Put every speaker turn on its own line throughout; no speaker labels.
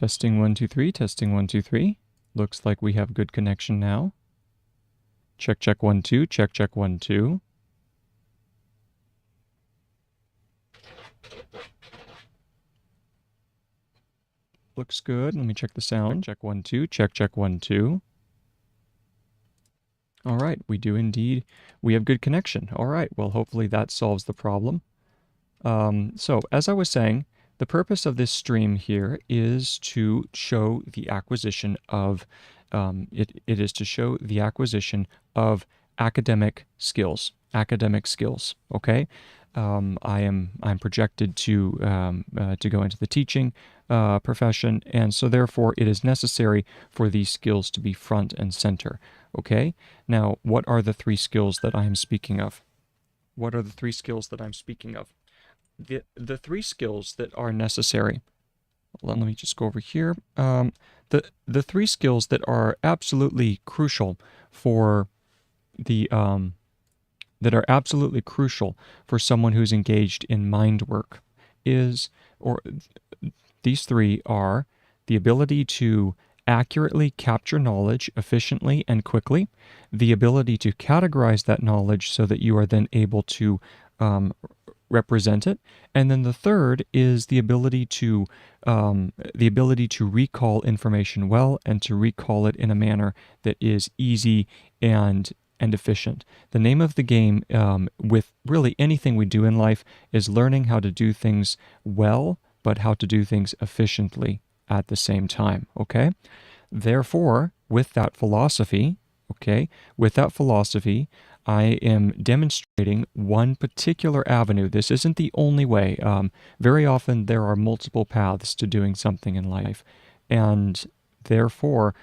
Testing 1 2 3, testing 1 2 3. Looks like we have good connection now. Check check 1 2, check check 1 2. Looks good. Let me check the sound. Check 1 2, check check 1 2. All right, we do indeed. We have good connection. All right, well, hopefully that solves the problem. So as I was saying, the purpose of this stream here is to show the acquisition of it is to show the acquisition of academic skills. Okay. I'm projected to go into the teaching profession, and so therefore it is necessary for these skills to be front and center. Okay. Now, what are the three skills that I am speaking of? What are the three skills that I'm speaking of? The three skills that are necessary. Let me just go over here. The three skills that are absolutely crucial for someone who's engaged in mind work these three are the ability to accurately capture knowledge efficiently and quickly, the ability to categorize that knowledge so that you are then able to represent it, and then the third is the ability to recall information well and to recall it in a manner that is easy and efficient. The name of the game with really anything we do in life is learning how to do things well, but how to do things efficiently at the same time. Okay, therefore, with that philosophy, I am demonstrating one particular avenue. This isn't the only way. Very often there are multiple paths to doing something in life. And therefore,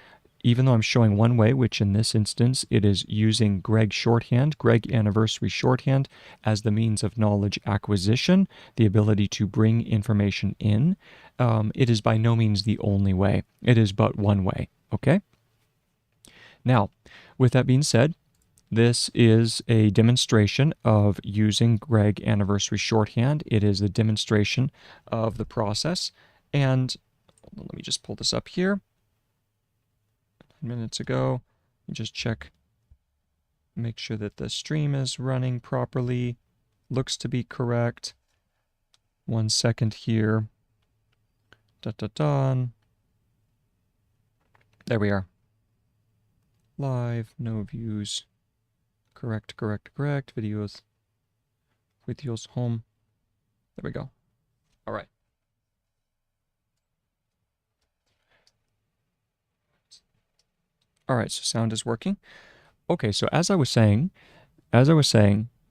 even though I'm showing one way, which in this instance it is using Gregg Anniversary Shorthand as the means of knowledge acquisition, the ability to bring information in, it is by no means the only way. It is but one way. Okay? Now, with that being said, this is a demonstration of using Gregg Anniversary Shorthand. It is a demonstration of the process. And let me just pull this up here. 9 minutes ago, just check, make sure that the stream is running properly. Looks to be correct. 1 second here. There we are. Live, no views. Correct. Videos home. There we go. All right. All right, so sound is working. Okay, so as I was saying,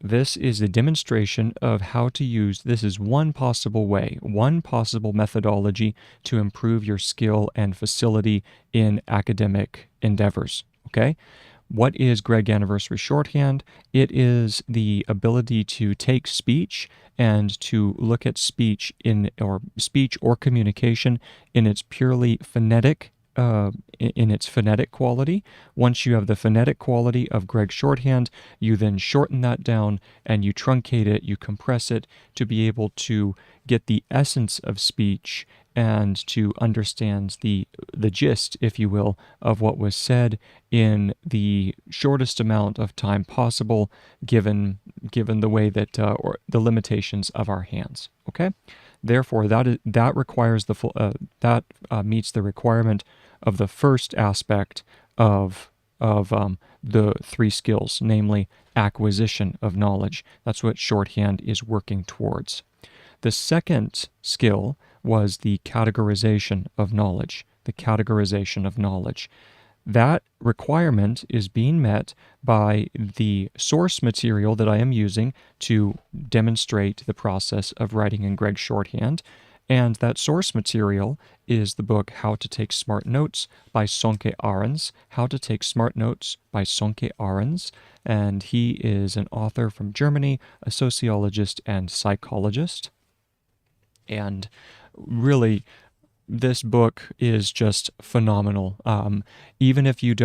this is a demonstration of how to use, this is one possible way, one possible methodology to improve your skill and facility in academic endeavors, okay? What is Gregg Anniversary Shorthand? It is the ability to take speech and to look at speech or communication in its purely phonetic quality. Once you have the phonetic quality of Gregg Shorthand, you then shorten that down and you truncate it, you compress it to be able to get the essence of speech and to understand the gist, if you will, of what was said in the shortest amount of time possible, given the way that or the limitations of our hands. Okay, therefore that requires the full meets the requirement of the first aspect of the three skills, namely acquisition of knowledge. That's what shorthand is working towards. The second skill was the categorization of knowledge. That requirement is being met by the source material that I am using to demonstrate the process of writing in Gregg Shorthand. And that source material is the book How to Take Smart Notes by Sonke Ahrens. And he is an author from Germany, a sociologist and psychologist. And really, this book is just phenomenal. Even if you're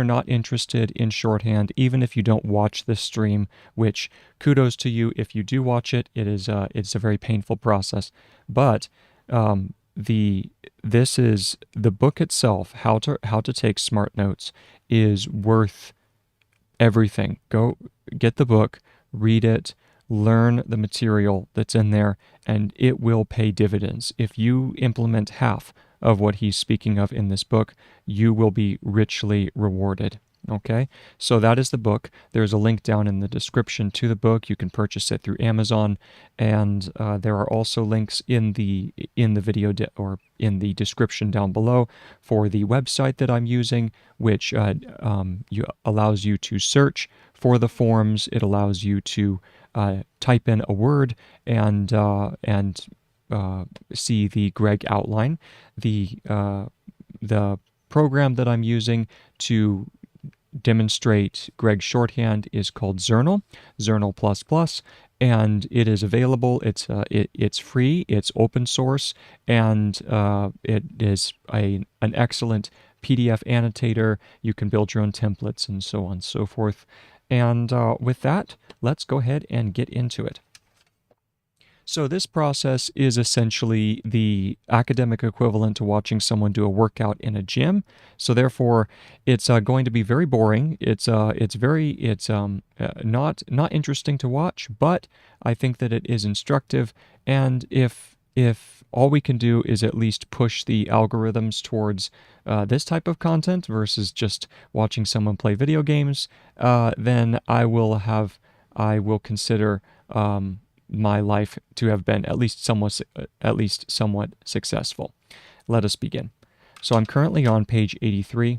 not interested in shorthand, even if you don't watch this stream, which kudos to you if you do watch it, it's a very painful process. But this is the book itself, how to take smart notes, is worth everything. Go get the book, read it, learn the material that's in there, and it will pay dividends. If you implement half of what he's speaking of in this book, you will be richly rewarded. Okay, so that is the book. There's a link down in the description to the book. You can purchase it through Amazon, and there are also links in the video or in the description down below for the website that I'm using, which allows you to search for the forms. It allows you to type in a word and see the Gregg outline. The program that I'm using to demonstrate Gregg's shorthand is called Zernal ++, and it is available. It's free, it's open source, and it is an excellent PDF annotator. You can build your own templates and so on and so forth. And with that, let's go ahead and get into it. So this process is essentially the academic equivalent to watching someone do a workout in a gym. So therefore, it's going to be very boring. It's not interesting to watch, but I think that it is instructive. And if all we can do is at least push the algorithms towards this type of content versus just watching someone play video games, then I will consider my life to have been at least somewhat successful. Let us begin. So I'm currently on page 83.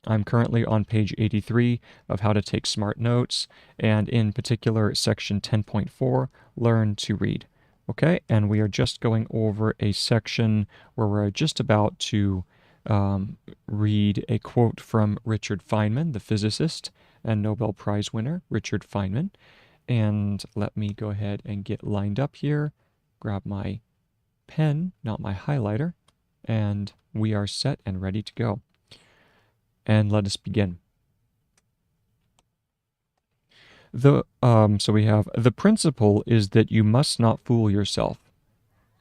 I'm currently on page 83 of How to Take Smart Notes, and in particular section 10.4, Learn to Read. Okay, and we are just going over a section where we're just about to read a quote from Richard Feynman, the physicist and Nobel Prize winner, Richard Feynman. And let me go ahead and get lined up here, grab my pen, not my highlighter, and we are set and ready to go. And let us begin. So we have, the principle is that you must not fool yourself.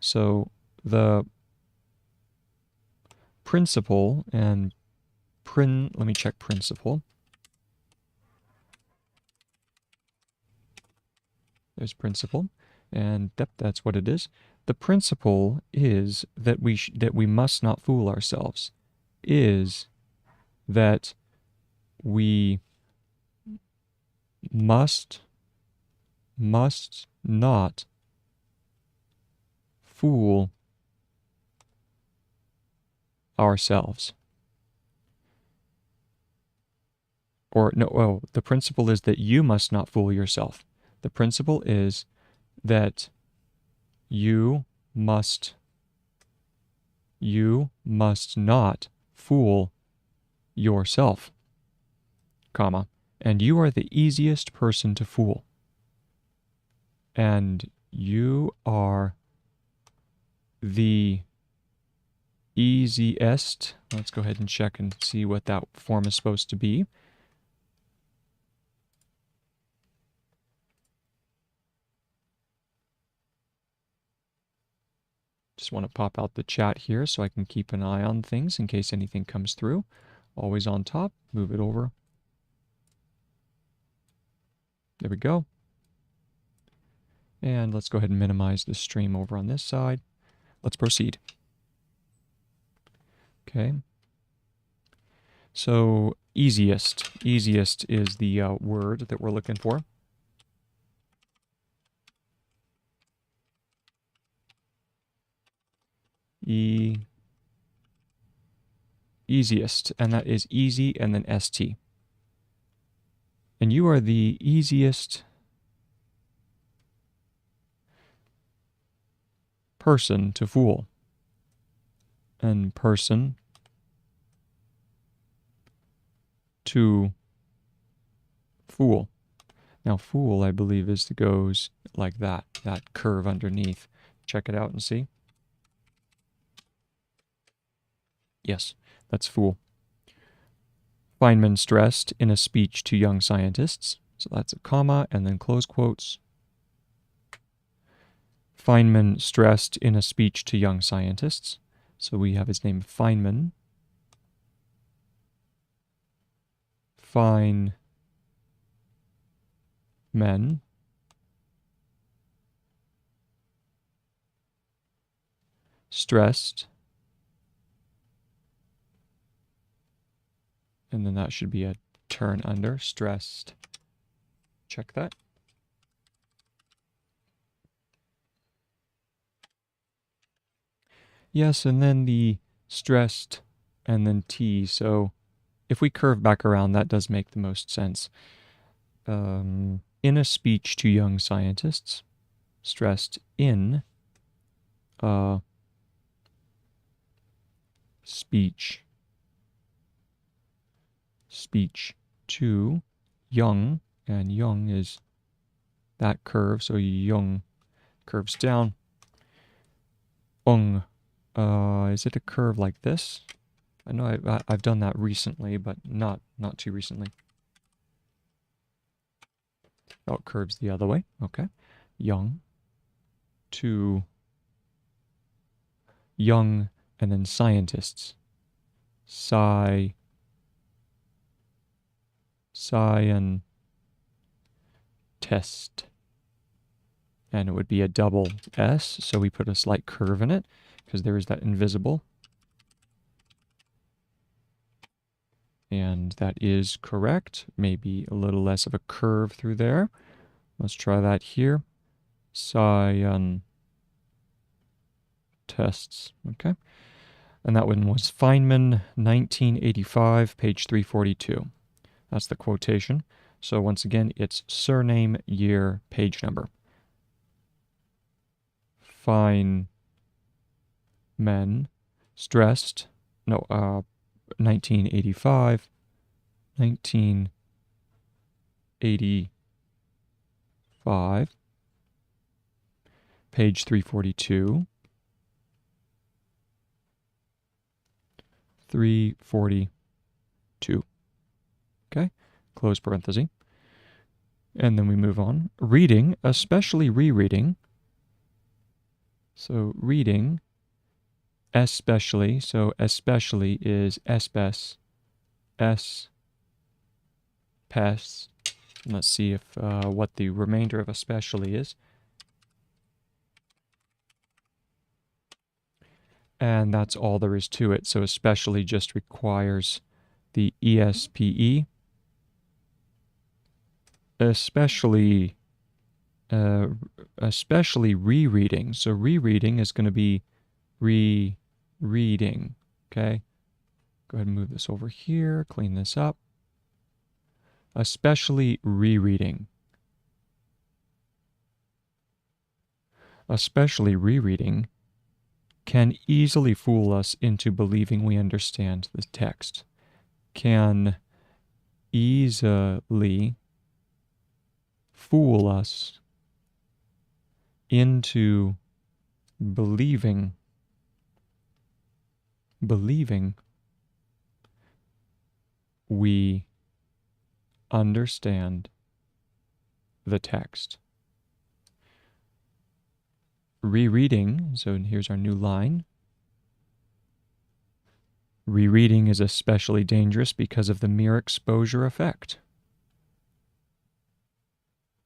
So the principle and let me check principle. There's principle, and that's what it is. The principle is that we must not fool ourselves. Is that we must not fool ourselves. Or no, oh, the principle is that you must not fool yourself. The principle is that you must not fool yourself, comma, and you are the easiest person to fool. And you are the easiest. Let's go ahead and check and see what that form is supposed to be. Just want to pop out the chat here so I can keep an eye on things in case anything comes through. Always on top. Move it over. There we go. And let's go ahead and minimize the stream over on this side. Let's proceed. Okay. So easiest. Easiest is the word that we're looking for. Easiest, and that is easy and then st. And you are the easiest person to fool. And person to fool. Now fool, I believe, goes like that curve underneath. Check it out and see. Yes, that's fool. Feynman stressed in a speech to young scientists. So that's a comma and then close quotes. Feynman stressed in a speech to young scientists. So we have his name Feynman. Feynman. Stressed. And then that should be a turn under. Stressed. Check that. Yes, and then the stressed and then T. So if we curve back around, that does make the most sense. In a speech to young scientists, stressed in a speech to young, and young is that curve, so young curves down. Is it a curve like this? I know I've done that recently, but not too recently. Oh, it curves the other way. Okay. Young to young and then scientists. Scientist. And it would be a double S, so we put a slight curve in it because there is that invisible. And that is correct. Maybe a little less of a curve through there. Let's try that here. Scientists. Okay. And that one was Feynman, 1985, page 342. That's the quotation. So once again, it's surname, year, page number. Feynman, stressed, 1985, 1985, page 342, 342. Okay, close parenthesis. And then we move on. Reading, especially rereading. So reading, especially, so especially is espes, pes. Let's see if what the remainder of especially is. And that's all there is to it. So especially just requires the ESPE. Especially rereading. So rereading is going to be rereading. Okay. Go ahead and move this over here. Clean this up. Especially rereading. Especially rereading can easily fool us into believing we understand the text. Can easily fool us into believing we understand the text. Rereading, so here's our new line. Rereading is especially dangerous because of the mere exposure effect.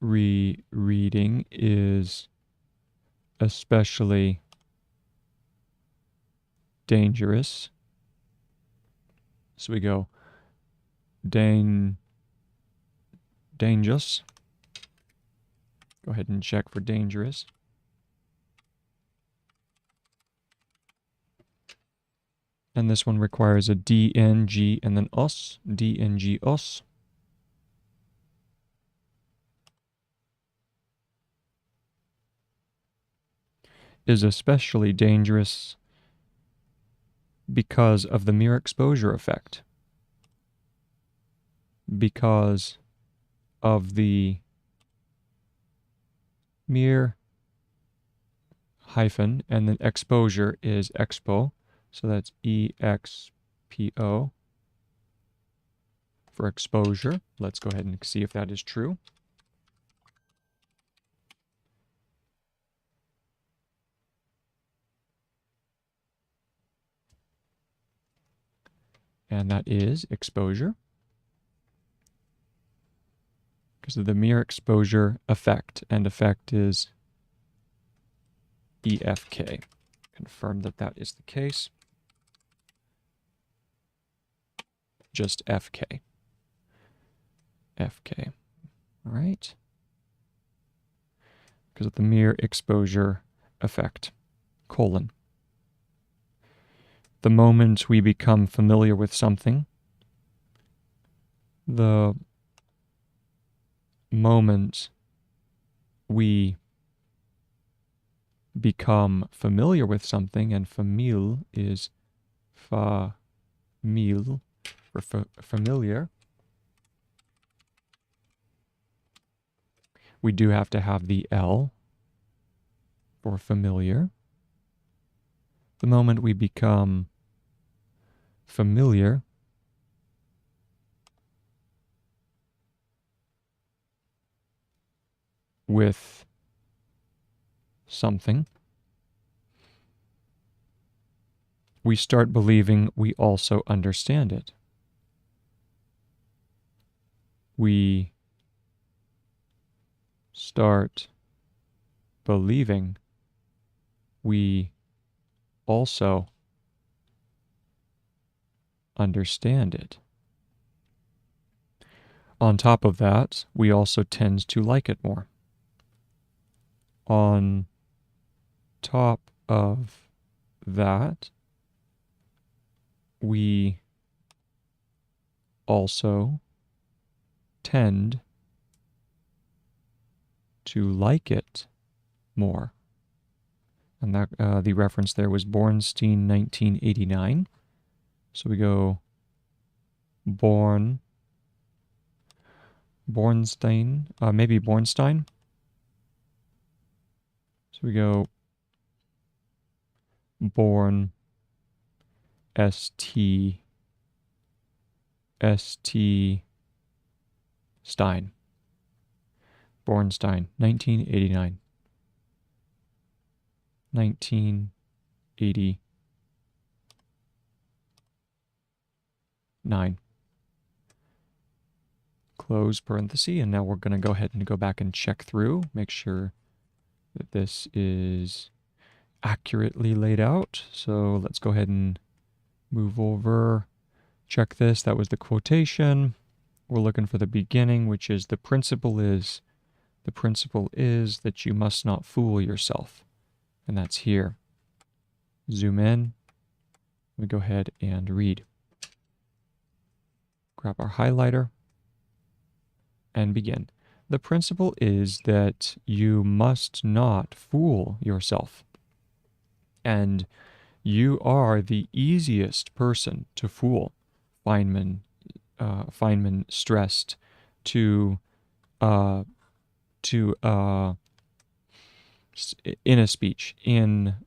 Rereading is especially dangerous. So we go dangerous. Go ahead and check for dangerous. And this one requires a DNG and then os. DNG os. Is especially dangerous because of the mere exposure effect. Because of the mere hyphen, and then exposure is expo, so that's EXPO for exposure. Let's go ahead and see if that is true. and that is exposure, because of the mere exposure effect, and effect is EFK. Confirm that that is the case. Just FK. FK. All right. Because of the mere exposure effect, colon. The moment we become familiar with something, the moment we become familiar with something, and famil is famil, or familiar. We do have to have the L for familiar. The moment we become familiar with something, we start believing we also understand it. We start believing we also understand it. On top of that, we also tend to like it more. On top of that, we also tend to like it more. And that the reference there was Bornstein, 1989. So we go Bornstein, maybe Bornstein. So we go Born, S-T, Stein. Bornstein, 1989. 1989. Close parenthesis, and now we're going to go ahead and go back and check through, make sure that this is accurately laid out. So let's go ahead and move over, check this. That was the quotation. We're looking for the beginning, which is the principle is that you must not fool yourself. And that's here. Zoom in. We go ahead and read. Grab our highlighter and begin. The principle is that you must not fool yourself. And you are the easiest person to fool. Feynman stressed in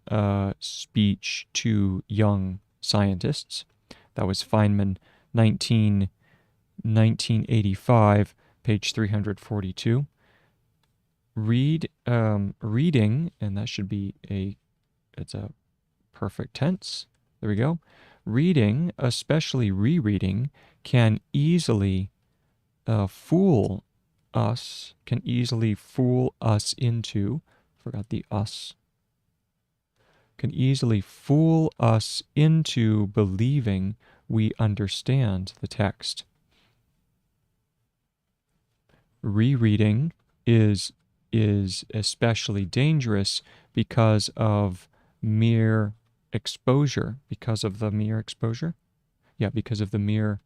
a speech to young scientists. That was Feynman, 1985, page 342. Reading, and that should be it's a perfect tense. There we go. Reading, especially rereading, can easily fool us into, forgot the us, can easily fool us into believing we understand the text. Rereading is especially dangerous because of mere exposure, because of the mere exposure. Yeah, because of the mere,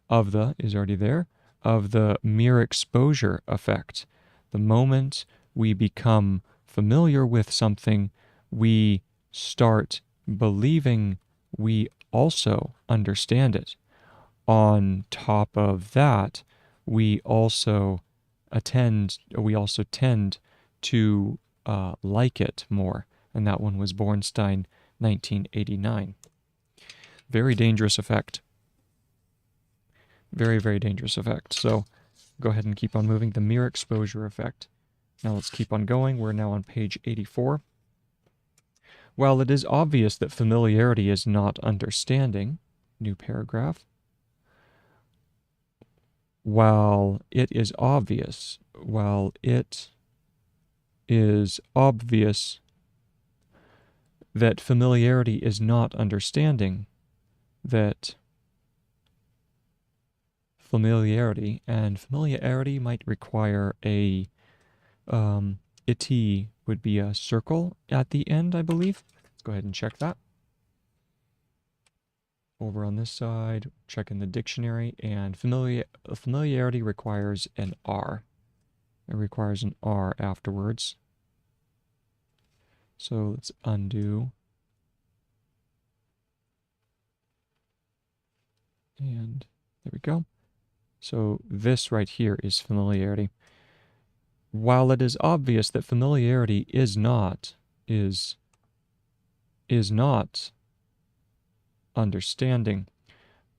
of the is already there, of the mere exposure effect. The moment we become familiar with something, we start believing we also understand it. On top of that, we also tend to like it more. And that one was Bornstein, 1989. Very dangerous effect. Very, very dangerous effect. So go ahead and keep on moving. The mere exposure effect. Now let's keep on going. We're now on page 84. While it is obvious that familiarity is not understanding, new paragraph, while it is obvious, that familiarity is not understanding, that familiarity might require a, it would be a circle at the end, I believe. Let's go ahead and check that. Over on this side, check in the dictionary, and familiarity requires an R. It requires an R afterwards. So let's undo. And there we go. So this right here is familiarity. While it is obvious that familiarity is not understanding,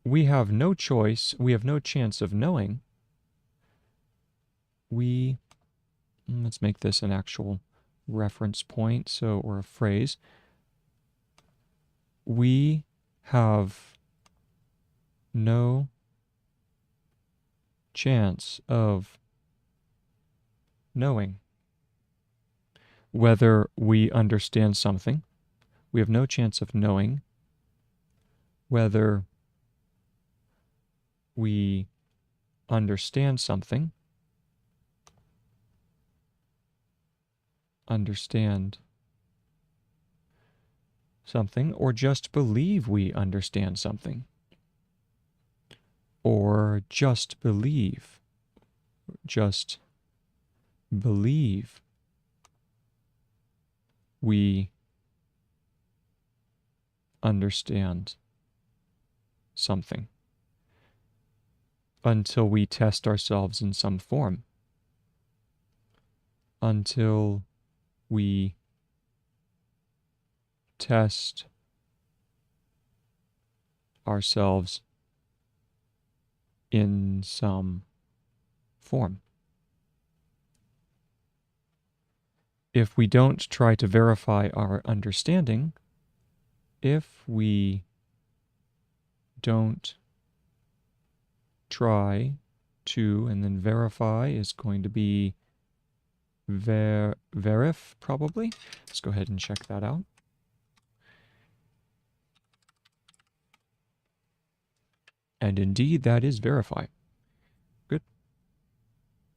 we have no choice, we have no chance of knowing. Let's make this an actual reference point, or a phrase. We have no chance of knowing whether we understand something. We have no chance of knowing whether we understand something, or just believe we understand something, or just believe we understand something, until we test ourselves in some form, until we test ourselves in some form. If we don't try to verify our understanding, if we don't try to, and then verify is going to be verif, probably. Let's go ahead and check that out. And indeed, that is verify. Good.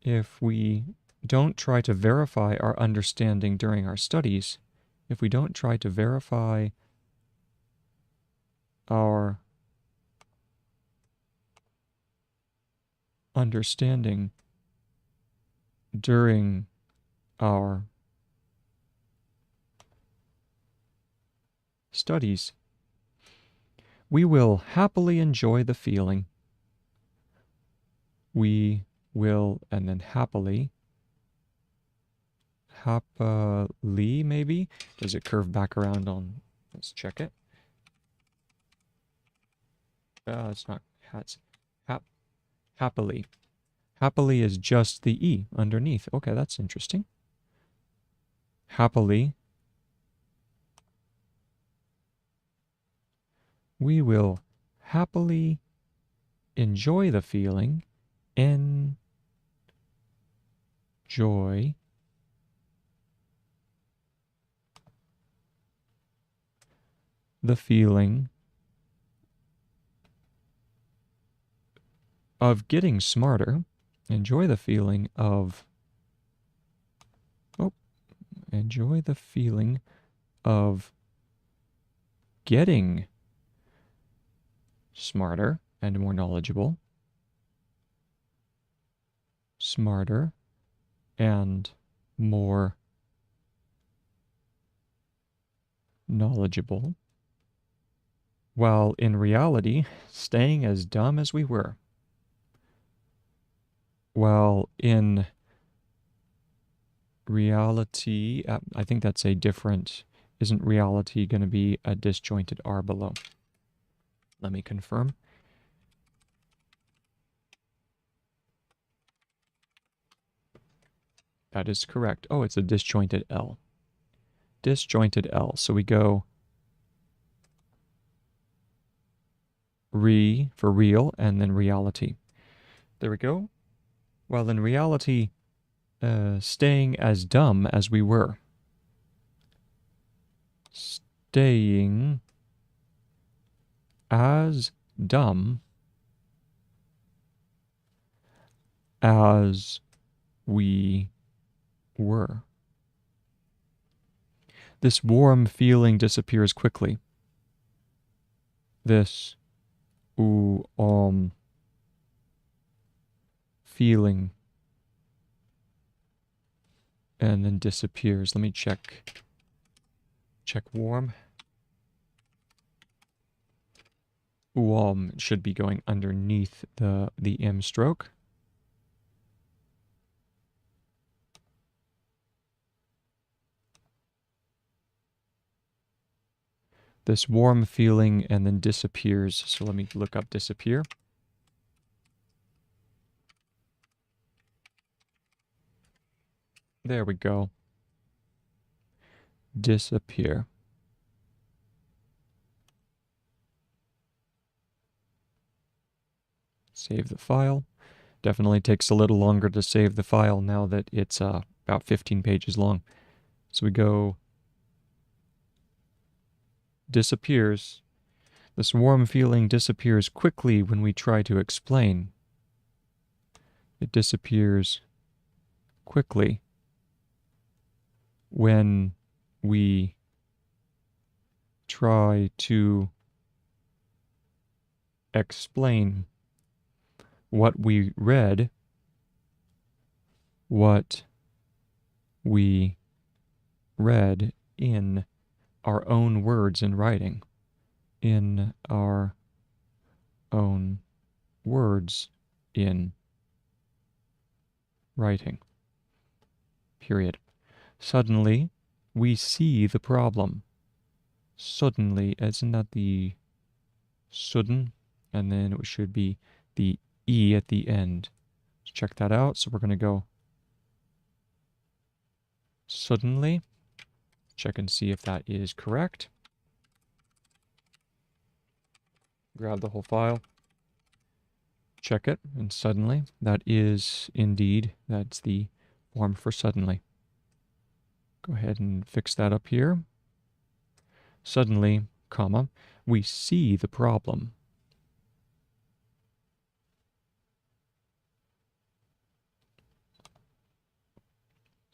If we don't try to verify our understanding during our studies, if we don't try to verify our understanding during our studies, we will happily enjoy the feeling. We will, and then happily, maybe? Does it curve back around on, let's check it. It's not, it's happily. Happily is just the E underneath. Okay, that's interesting. Happily, we will happily enjoy the feeling, enjoy the feeling of getting smarter, enjoy the feeling of, enjoy the feeling of getting smarter and more knowledgeable, smarter and more knowledgeable, while in reality staying as dumb as we were. While in reality, I think that's a different, isn't reality going to be a disjointed R below? Let me confirm. That is correct. Oh, it's a disjointed L. Disjointed L. So we go for real, and then reality. There we go. While in reality, staying as dumb as we were. Staying as dumb as we were. This warm feeling disappears quickly. This feeling and then disappears. Let me check warm. Should be going underneath the M stroke. This warm feeling and then disappears. So let me look up disappear. There we go. Disappear. Save the file. Definitely takes a little longer to save the file now that it's about 15 pages long. So we go disappears. This warm feeling disappears quickly when we try to explain. It disappears quickly when we try to explain what we read, in our own words in writing. In our own words in writing. Period. Suddenly, we see the problem. Suddenly, isn't that the sudden? And then it should be the E at the end. Let's check that out. So we're going to go suddenly. Check and see if that is correct. Grab the whole file. Check it, and suddenly, that is indeed, that's the form for suddenly. Go ahead and fix that up here. Suddenly, comma, we see the problem.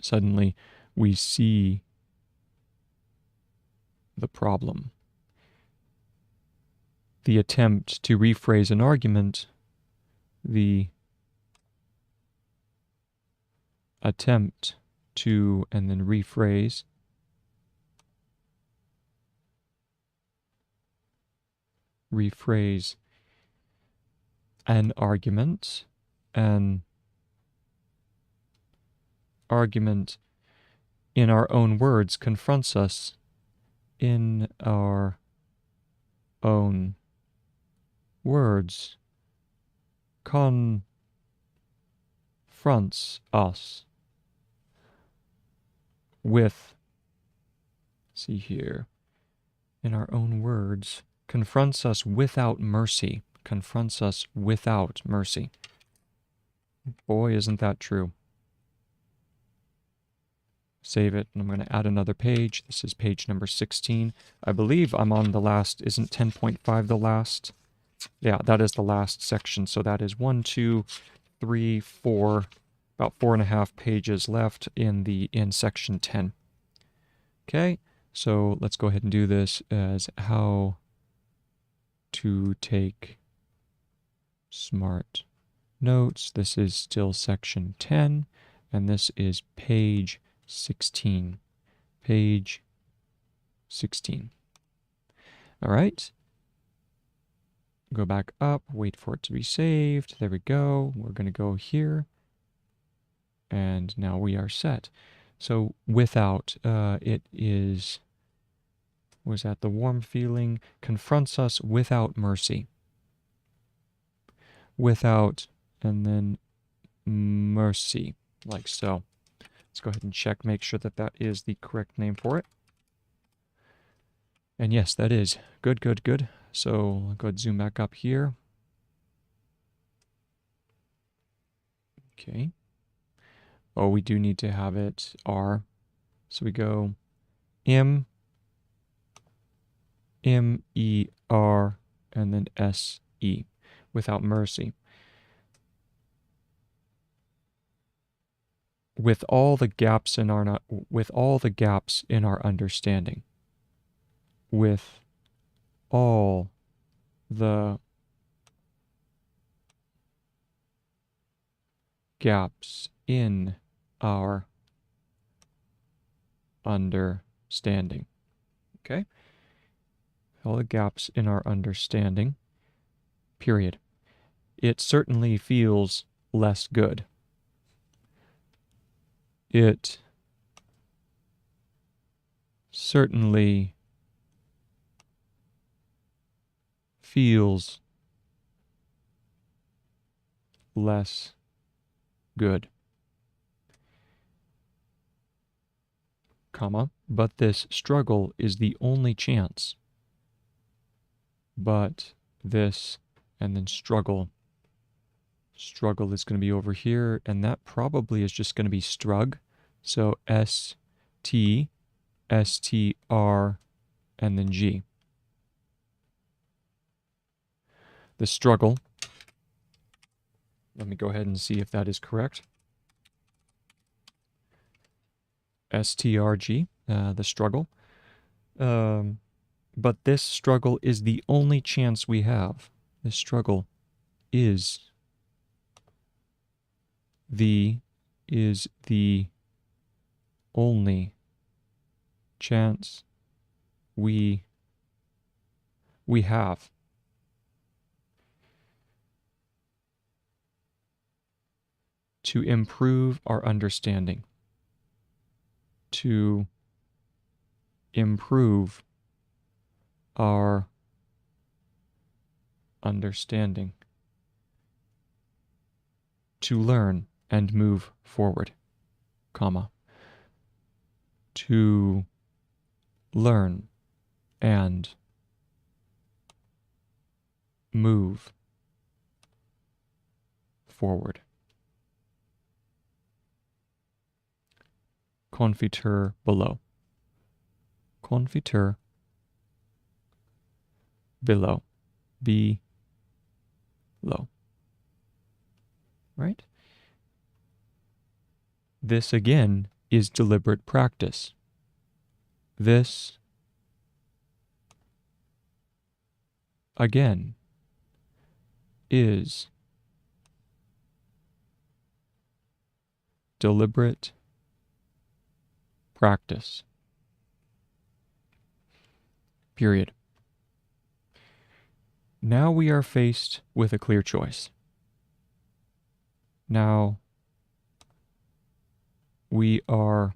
Suddenly, we see the problem. The attempt to rephrase an argument, the attempt to, and then rephrase, an argument in our own words confronts us in our own words confronts us with, see here, in our own words, confronts us without mercy. Confronts us without mercy. Boy, isn't that true. Save it, and I'm going to add another page. This is page number 16. I believe I'm on the last, isn't 10.5 the last? Yeah, that is the last section. So that is 1, 2, 3, 4, about 4.5 pages left in section 10. Okay, so let's go ahead and do this as how to take smart notes. This is still section 10, and this is page 16. Page 16. All right. Go back up, wait for it to be saved. There we go. We're going to go here. And now we are set. So without, it is, was that the warm feeling? Confronts us without mercy. Without, and then mercy, like so. Let's go ahead and check, make sure that that is the correct name for it. And yes, that is. Good, good, good. So I'll go ahead and zoom back up here. Okay. Oh, we do need to have it R. So we go M, M-E-R, and then S-E, without mercy. With all the gaps in our understanding. With all the gaps in our understanding. Okay? All the gaps in our understanding, period. It certainly feels less good. It certainly feels less good, comma, but this struggle is the only chance. But this, and then struggle. Struggle is going to be over here, and that probably is just going to be strug. So S-T, S-T-R, and then G. The struggle. Let me go ahead and see if that is correct. S-T-R-G, the struggle. But this struggle is the only chance we have. This struggle is the only chance we have. To improve our understanding. To improve our understanding. To learn and move forward, comma. To learn and move forward. Confiture below. Confiture below. Below. Right? This again is deliberate practice. This again is deliberate practice. Period. Now we are faced with a clear choice. Now we are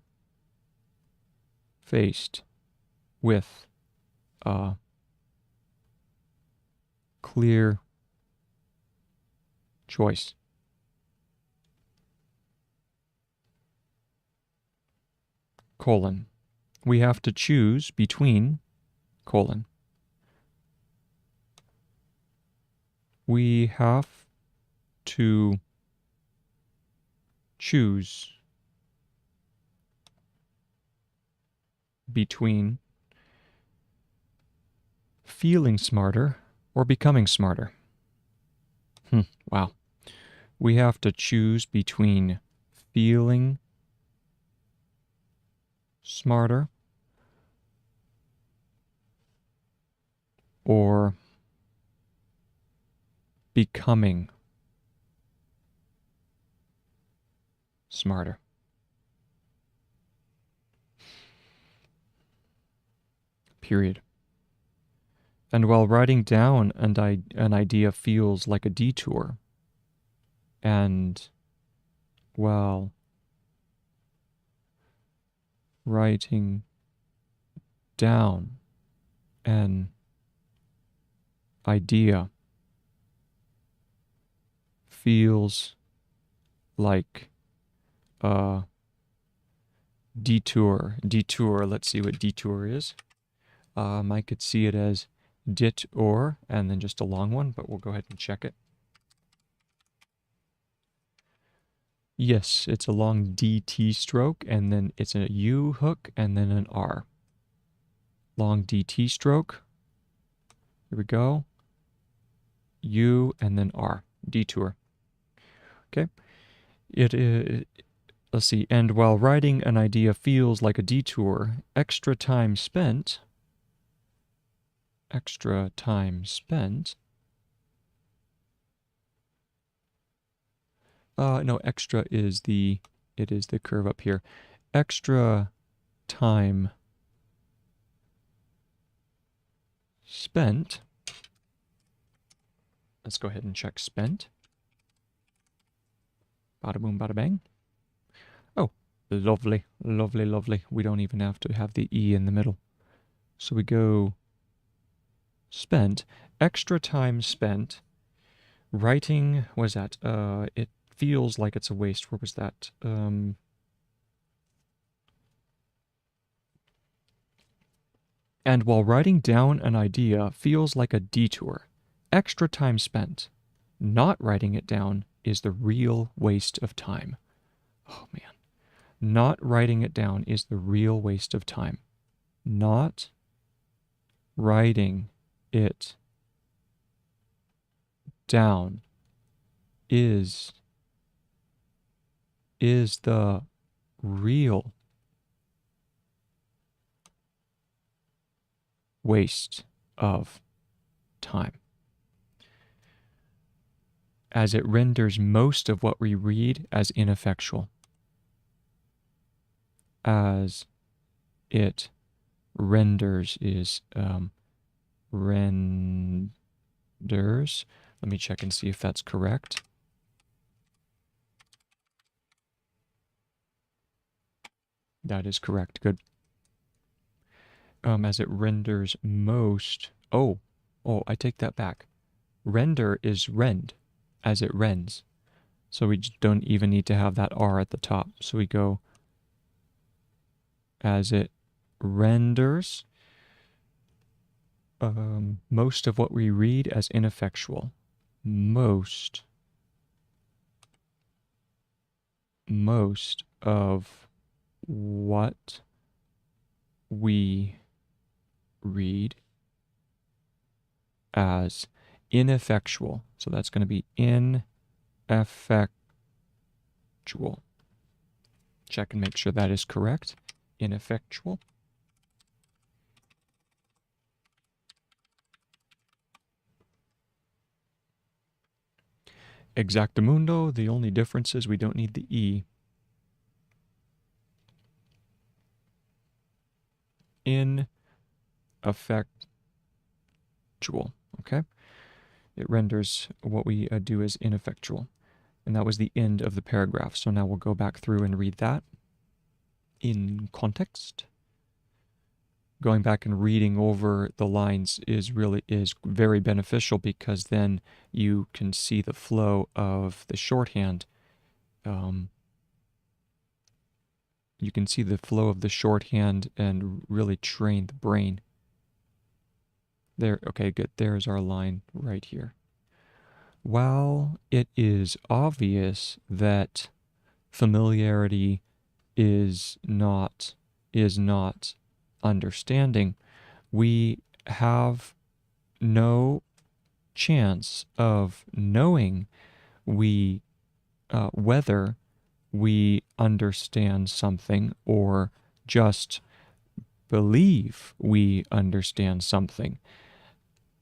faced with a clear choice. Colon. We have to choose between, colon. We have to choose between feeling smarter or becoming smarter. Wow. We have to choose between feeling smarter or becoming smarter. Period. And while writing down an idea feels like a detour, and while writing down an idea feels like a detour. Detour, let's see what detour is. I could see it as dit or, and then just a long one, but we'll go ahead and check it. Yes, it's a long DT stroke, and then it's a U hook, and then an R. Long DT stroke. Here we go. U, and then R. Detour. Okay. It is, let's see, and while writing an idea feels like a detour, extra time spent, no, extra is it is the curve up here. Extra time spent, let's go ahead and check spent. Bada boom, bada bang. Oh, lovely, lovely, lovely. We don't even have to have the E in the middle. So we go spent, extra time spent writing, what is that? It feels like it's a waste. Where was that? And while writing down an idea feels like a detour, extra time spent not writing it down is the real waste of time. Oh man. Not writing it down is the real waste of time. Not writing it down is the real waste of time, as it renders most of what we read as ineffectual. As it renders is renders. Let me check and see if that's correct. That is correct. Good. As it renders most. Oh, I take that back. Render is rend, as it rends. So we don't even need to have that R at the top. So we go as it renders most of what we read as ineffectual. Most of what we read as ineffectual. So that's going to be ineffectual. Check and make sure that is correct. Ineffectual. Exactamundo. The only difference is we don't need the E. Ineffectual. Okay? It renders what we do as ineffectual. And that was the end of the paragraph. So now we'll go back through and read that in context. Going back and reading over the lines is very beneficial, because then you can see the flow of the shorthand. You can see the flow of the shorthand and really train the brain. There, okay, good. There's our line right here. While it is obvious that familiarity is not understanding, we have no chance of knowing whether we understand something or just believe we understand something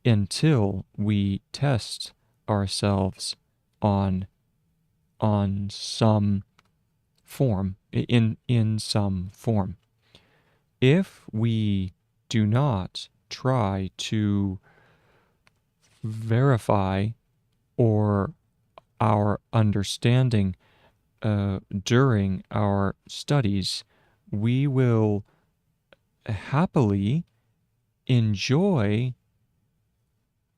until we test ourselves on some form, in some form. If we do not try to verify or our understanding during our studies, we will happily enjoy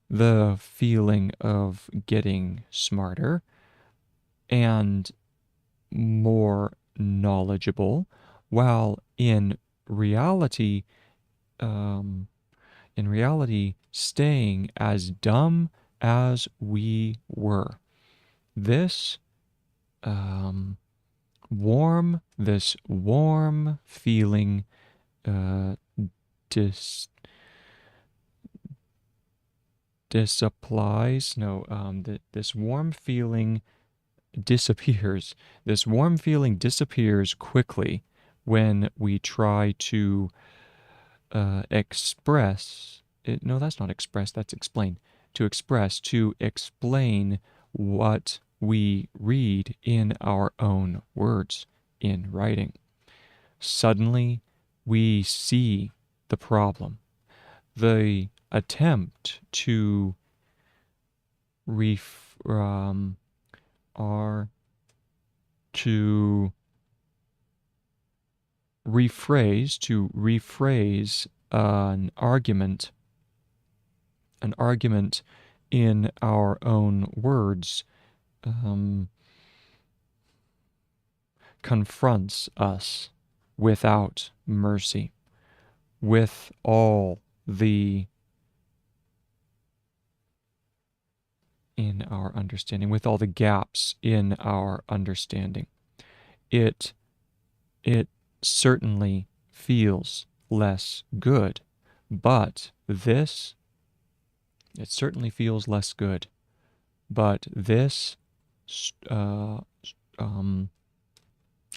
the feeling of getting smarter and more knowledgeable, while in reality staying as dumb as we were. This this warm feeling uh, dis disapplies. No, this warm feeling disappears. This warm feeling disappears quickly when we try to express it. No, that's not express, that's explain. To explain what we read in our own words in writing. Suddenly, we see the problem. The attempt to are to rephrase an argument in our own words, um, confronts us without mercy, with all the in our understanding, with all the gaps in our understanding. It certainly feels less good, but this it certainly feels less good, but this uh, um,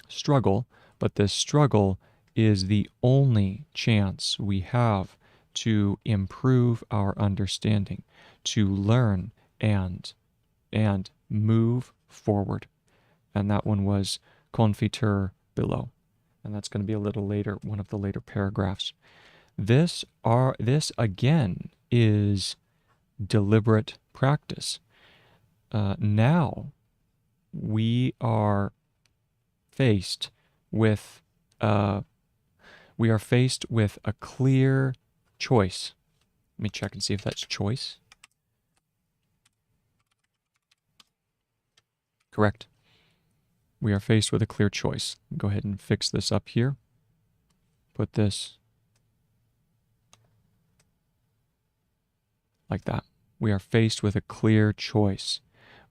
struggle, but this struggle is the only chance we have to improve our understanding, to learn and move forward. And that one was Confiture below. And that's going to be a little later, one of the later paragraphs. This again is deliberate practice. Now we are faced with a clear choice. Let me check and see if that's choice. Correct. We are faced with a clear choice. Go ahead and fix this up here. Put this like that. We are faced with a clear choice.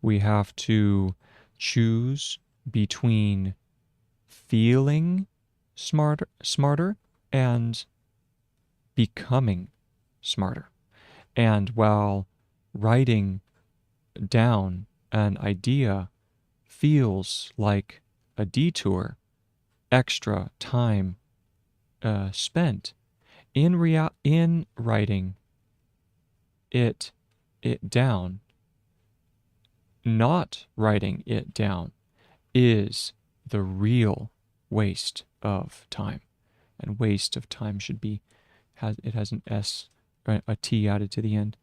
We have to choose between feeling smarter and becoming smarter. And while writing down an idea feels like a detour, extra time spent in writing it down, not writing it down is the real waste of time. And waste of time should be it has an S, a T added to the end.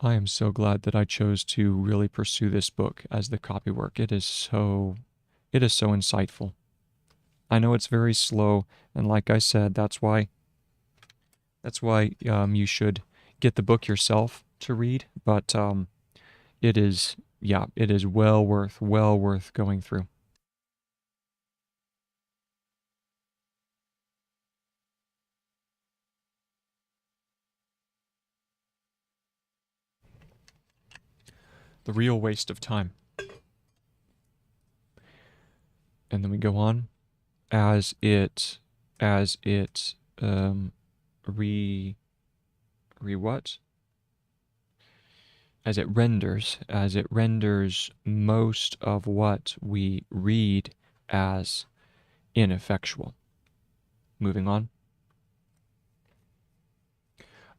I am so glad that I chose to really pursue this book as the copywork. It is so insightful. I know it's very slow, and like I said, that's why you should get the book yourself to read. But it is well worth going through. The real waste of time. And then we go on as it re what? As it renders most of what we read as ineffectual. Moving on.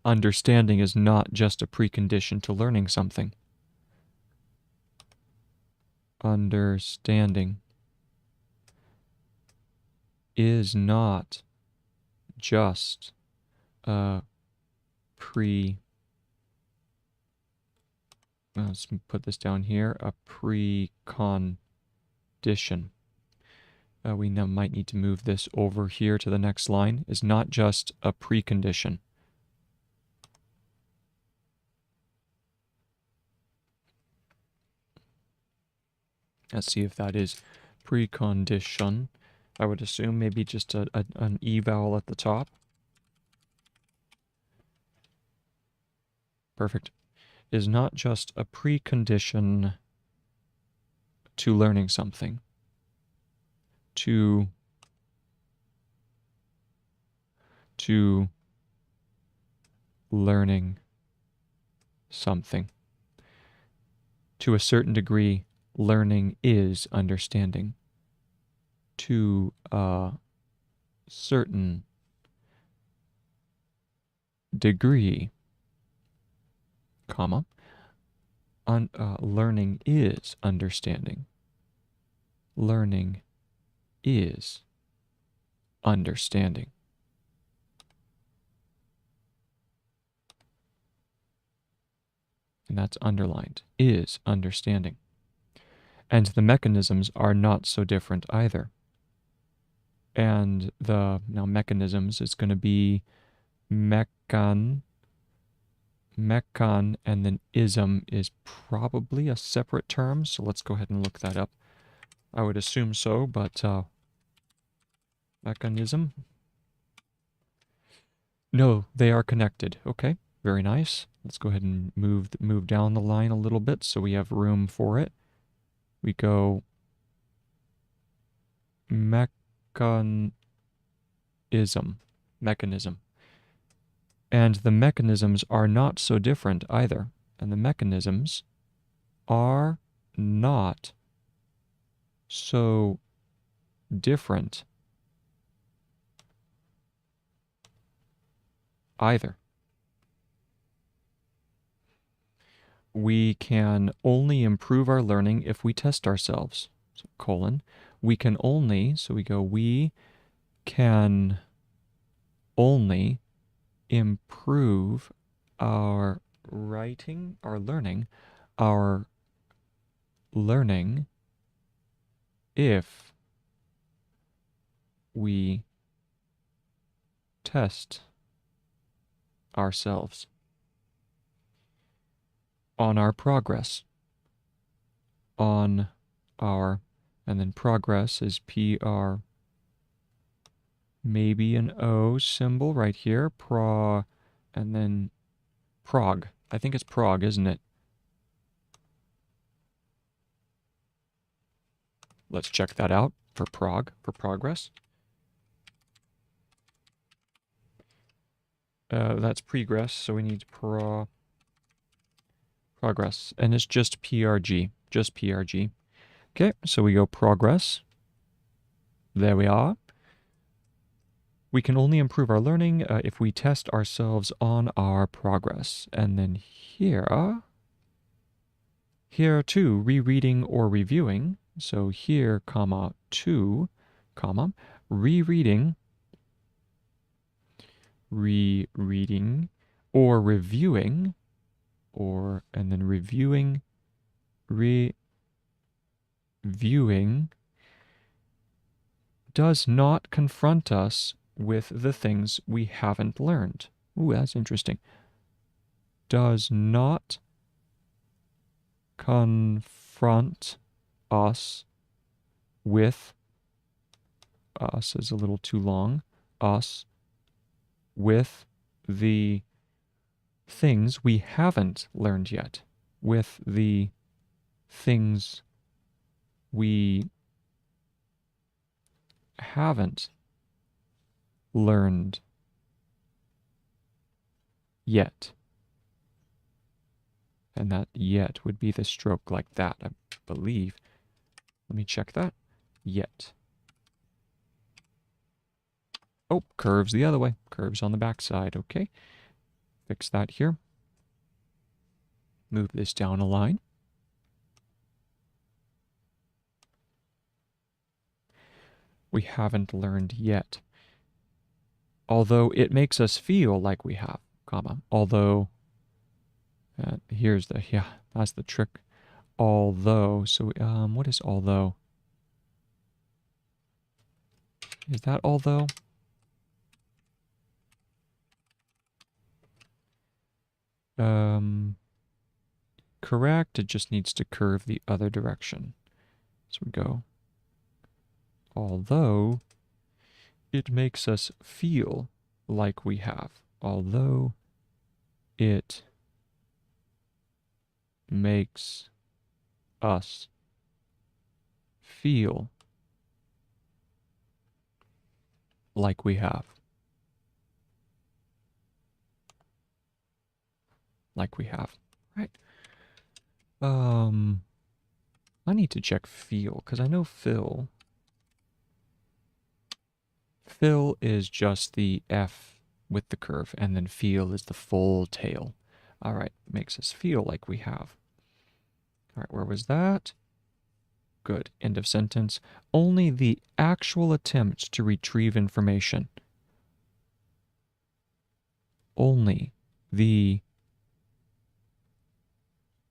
Understanding is not just a precondition to learning something. Understanding is not just a let's put this down here, a precondition. We now might need to move this over here to the next line, is not just a precondition. Let's see if that is precondition. I would assume maybe just an E vowel at the top. Perfect. Is not just a precondition to learning something. To learning something. To a certain degree, learning is understanding. To a certain degree, comma, learning is understanding. Learning is understanding. And that's underlined, is understanding. And the mechanisms are not so different either. And now mechanisms is going to be mechan, and then ism is probably a separate term, so let's go ahead and look that up. I would assume so, but mechanism. No, they are connected. Okay, very nice. Let's go ahead and move down the line a little bit so we have room for it. We go mechanism. And the mechanisms are not so different either. And the mechanisms are not so different either. We can only improve our learning if we test ourselves. So colon. We can only, so we go, we can only improve our writing, our learning if we test ourselves on our progress, on our, and then progress is PR, maybe an O symbol right here, and then prog. I think it's prog, isn't it? Let's check that out for prog, for progress. That's pregress, so we need progress, and it's just PRG, just PRG. Okay, so we go progress. There we are. We can only improve our learning if we test ourselves on our progress. And then here too, rereading or reviewing. So here, comma, to, comma, rereading or reviewing, and then reviewing does not confront us with the things we haven't learned. Ooh, that's interesting. Does not confront us with, us is a little too long, us with the things we haven't learned yet, with the things we haven't learned yet. And that yet would be the stroke like that, I believe. Let me check that. Yet. Oh, curves the other way. Curves on the back side. Okay. Fix that here. Move this down a line. We haven't learned yet. Although it makes us feel like we have, comma. Although, here's the, yeah, that's the trick. Although, so, what is although? Is that although? Correct, it just needs to curve the other direction. So we go, although it makes us feel like we have. Although it makes us feel like we have. Like we have, right? I need to check feel, because I know fill is just the F with the curve, and then feel is the full tail. All right, makes us feel like we have. All right, where was that? Good, end of sentence. Only the actual attempt to retrieve information. Only the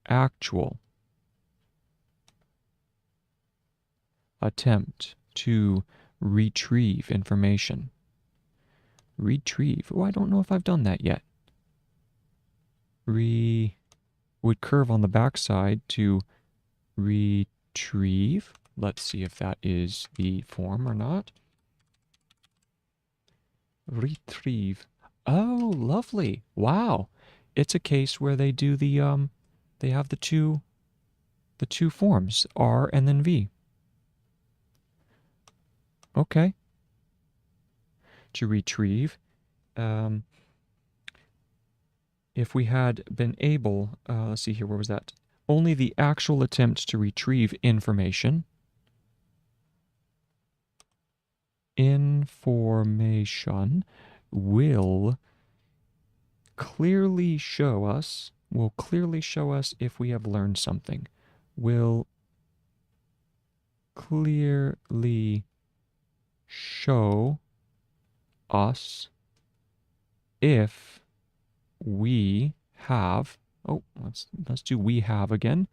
actual attempt to retrieve information. Retrieve. Oh, I don't know if I've done that yet. Would curve on the backside to retrieve. Let's see if that is the form or not. Retrieve. Oh, lovely. Wow. It's a case where they do the they have the two forms, R and then V. Okay. To retrieve. If we had been able, let's see here, where was that? Only the actual attempt to retrieve information. Information will clearly show us if we have learned something. Will clearly show us if we have, let's do we have again.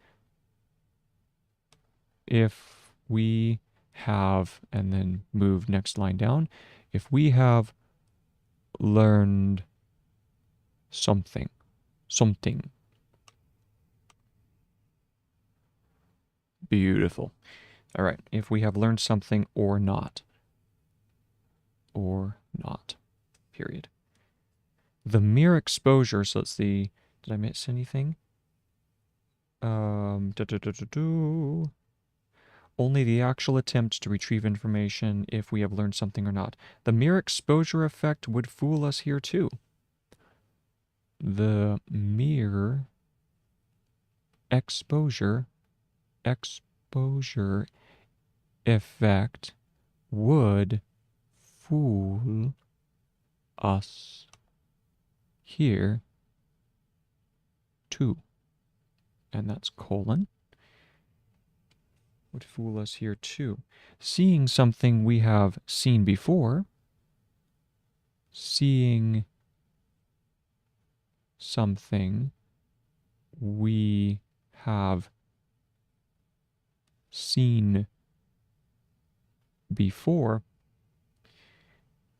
If we have, and then move next line down. If we have learned something. Beautiful. All right, if we have learned something or not. Or not, period. The mere exposure, so let's see, did I miss anything? Only the actual attempt to retrieve information if we have learned something or not. The mere exposure effect would fool us here too. The mere exposure effect would fool us here too. And that's colon. Would fool us here too. Seeing something we have seen before. Seeing something we have seen before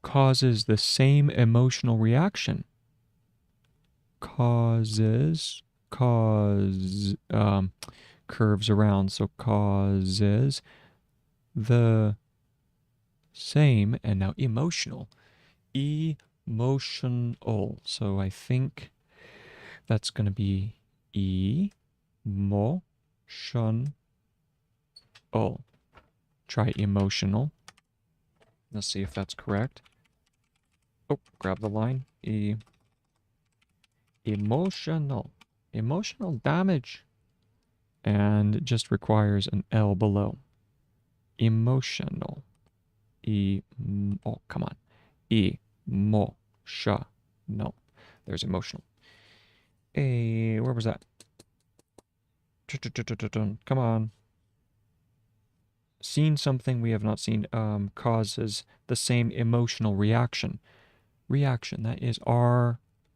causes the same emotional reaction. Curves around, so causes the same, and now emotional. Emotional. So I think that's going to be emotional. Try emotional. Let's see if that's correct. Oh, grab the line. Emotional. Emotional damage. And it just requires an L below. Emotional. Oh, come on. Emotional. There's emotional. Where was that? Come on. Seen something we have not seen causes the same emotional reaction. Reaction, that is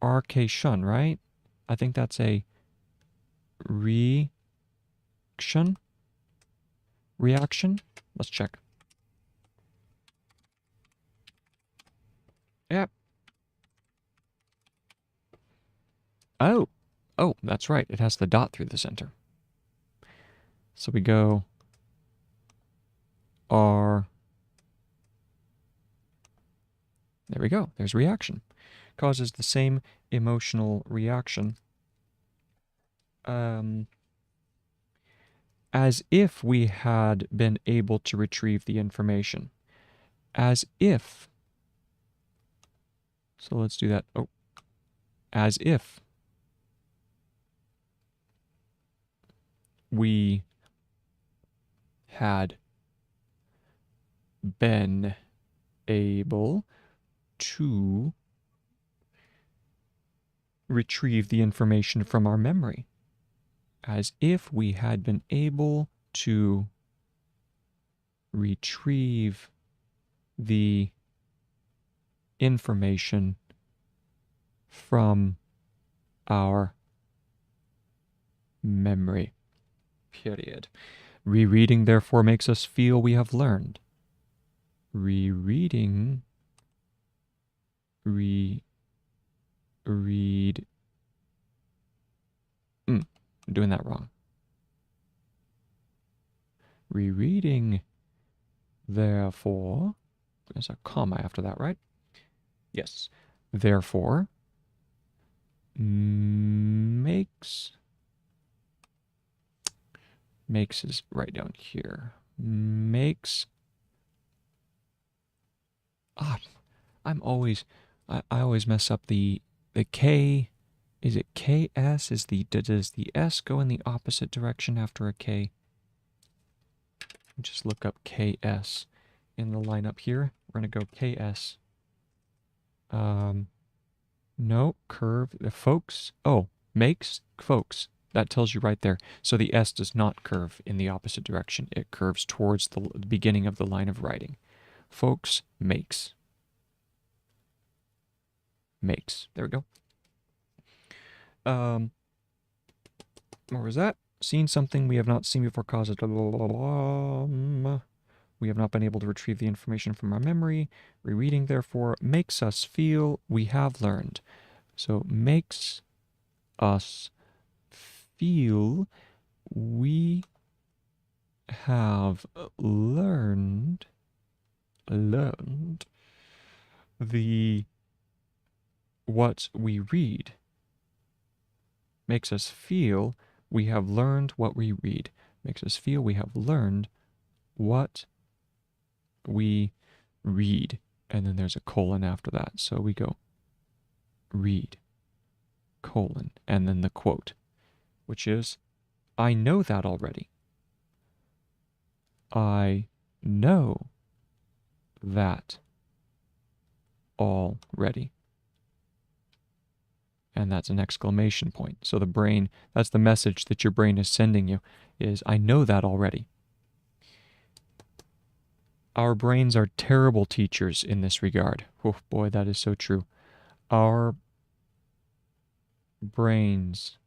RK shun, right? I think that's a reaction. Reaction? Let's check. Yep. Oh, that's right. It has the dot through the center. So we go R. There we go. There's reaction. Causes the same emotional reaction as if we had been able to retrieve the information. As if. So let's do that. Oh, as if we had been able to retrieve the information from our memory. As if we had been able to retrieve the information from our memory. Period. Rereading, therefore, makes us feel we have learned. Rereading, read. I'm doing that wrong. Rereading, therefore, there's a comma after that, right? Yes. Therefore, makes is right down here. Makes. I always mess up the K. Is it KS? Does the S go in the opposite direction after a K? Just look up KS in the lineup here. We're gonna go KS. No, curve, folks. Oh, makes, folks. That tells you right there. So the S does not curve in the opposite direction. It curves towards the beginning of the line of writing. Folks, makes. Makes. There we go. What was that? Seen something we have not seen before causes. We have not been able to retrieve the information from our memory. Rereading, therefore, makes us feel we have learned. So makes us feel we have learned the what we read. Makes us feel we have learned what we read. Makes us feel we have learned what we read. And then there's a colon after that. So we go read, colon, and then the quote, which is, I know that already. I know that already. And that's an exclamation point. So the brain, that's the message that your brain is sending you, is I know that already. Our brains are terrible teachers in this regard. Oh boy, that is so true. Our brains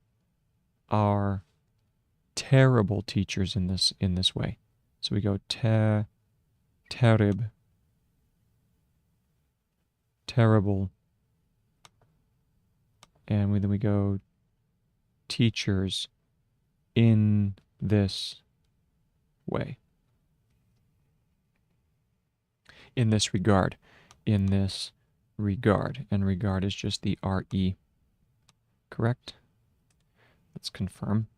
are terrible teachers in this way. So we go terrible, and then we go teachers in this way. In this regard. And regard is just the R-E. Correct? Let's confirm.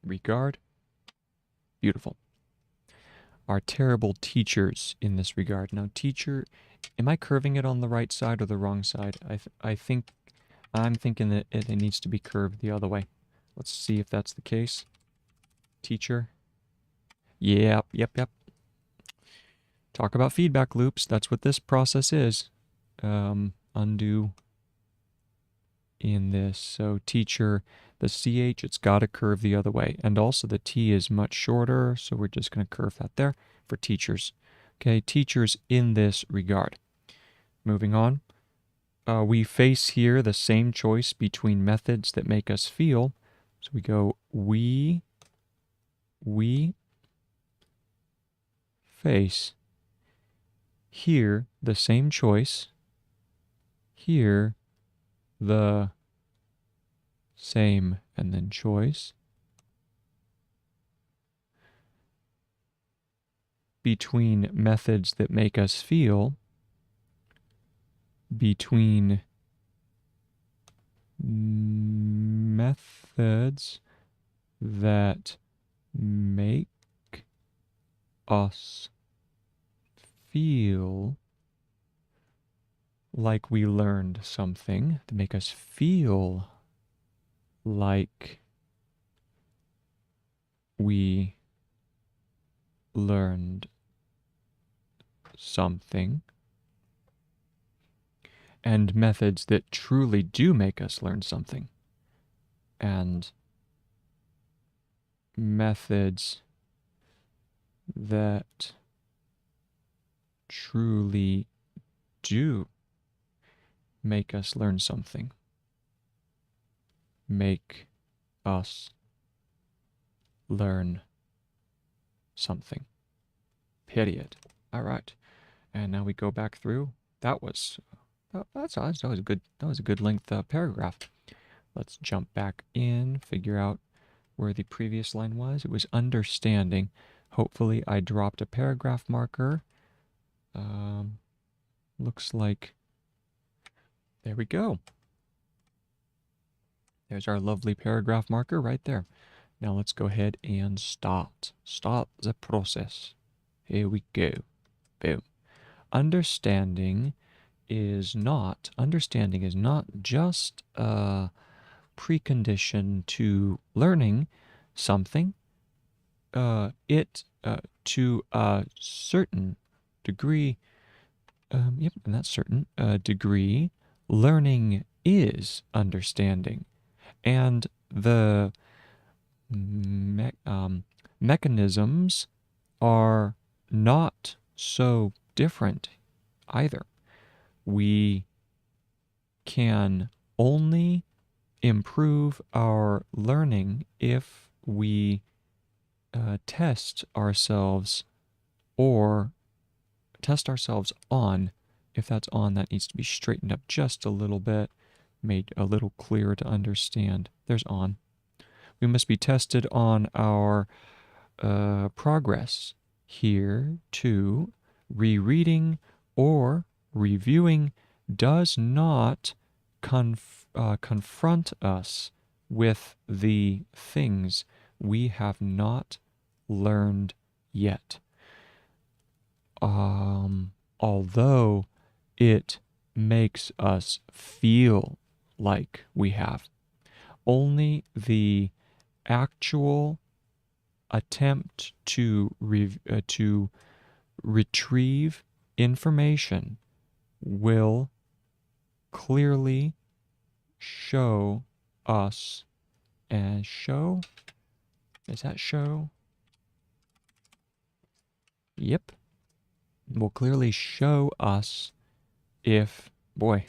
Regard. Beautiful. Are terrible teachers in this regard. Now, teacher, am I curving it on the right side or the wrong side? I'm thinking that it needs to be curved the other way. Let's see if that's the case. Teacher. Yep. Talk about feedback loops. That's what this process is. Undo in this. So teacher, the CH, it's got to curve the other way. And also the T is much shorter, so we're just going to curve that there for teachers. Okay, teachers in this regard. Moving on. We face here the same choice between methods that make us feel. So we go, we face. Here, the same choice. Here, the same, and then choice. Between methods that make us feel. between methods that make us feel like we learned something, that make us feel like we learned something, and methods that truly do make us learn something, and methods that truly do make us learn something, make us learn something. Period. All right. And now we go back through. That was a good. That was a good length paragraph. Let's jump back in, figure out where the previous line was. It was understanding. Hopefully, I dropped a paragraph marker. Looks like there we go. There's our lovely paragraph marker right there. Now let's go ahead and start. Start the process. Here we go. Boom. Understanding is not just a precondition to learning something. To a certain degree, in that certain degree, learning is understanding. And the mechanisms are not so different either. We can only improve our learning if we test ourselves on. If that's on, that needs to be straightened up just a little bit, made a little clearer to understand. There's on. We must be tested on our progress here too. Rereading or reviewing does not confront us with the things we have not learned yet. Although it makes us feel like we have. Only the actual attempt to retrieve information will clearly show us and show. Is that show? Yep. Will clearly show us if, boy,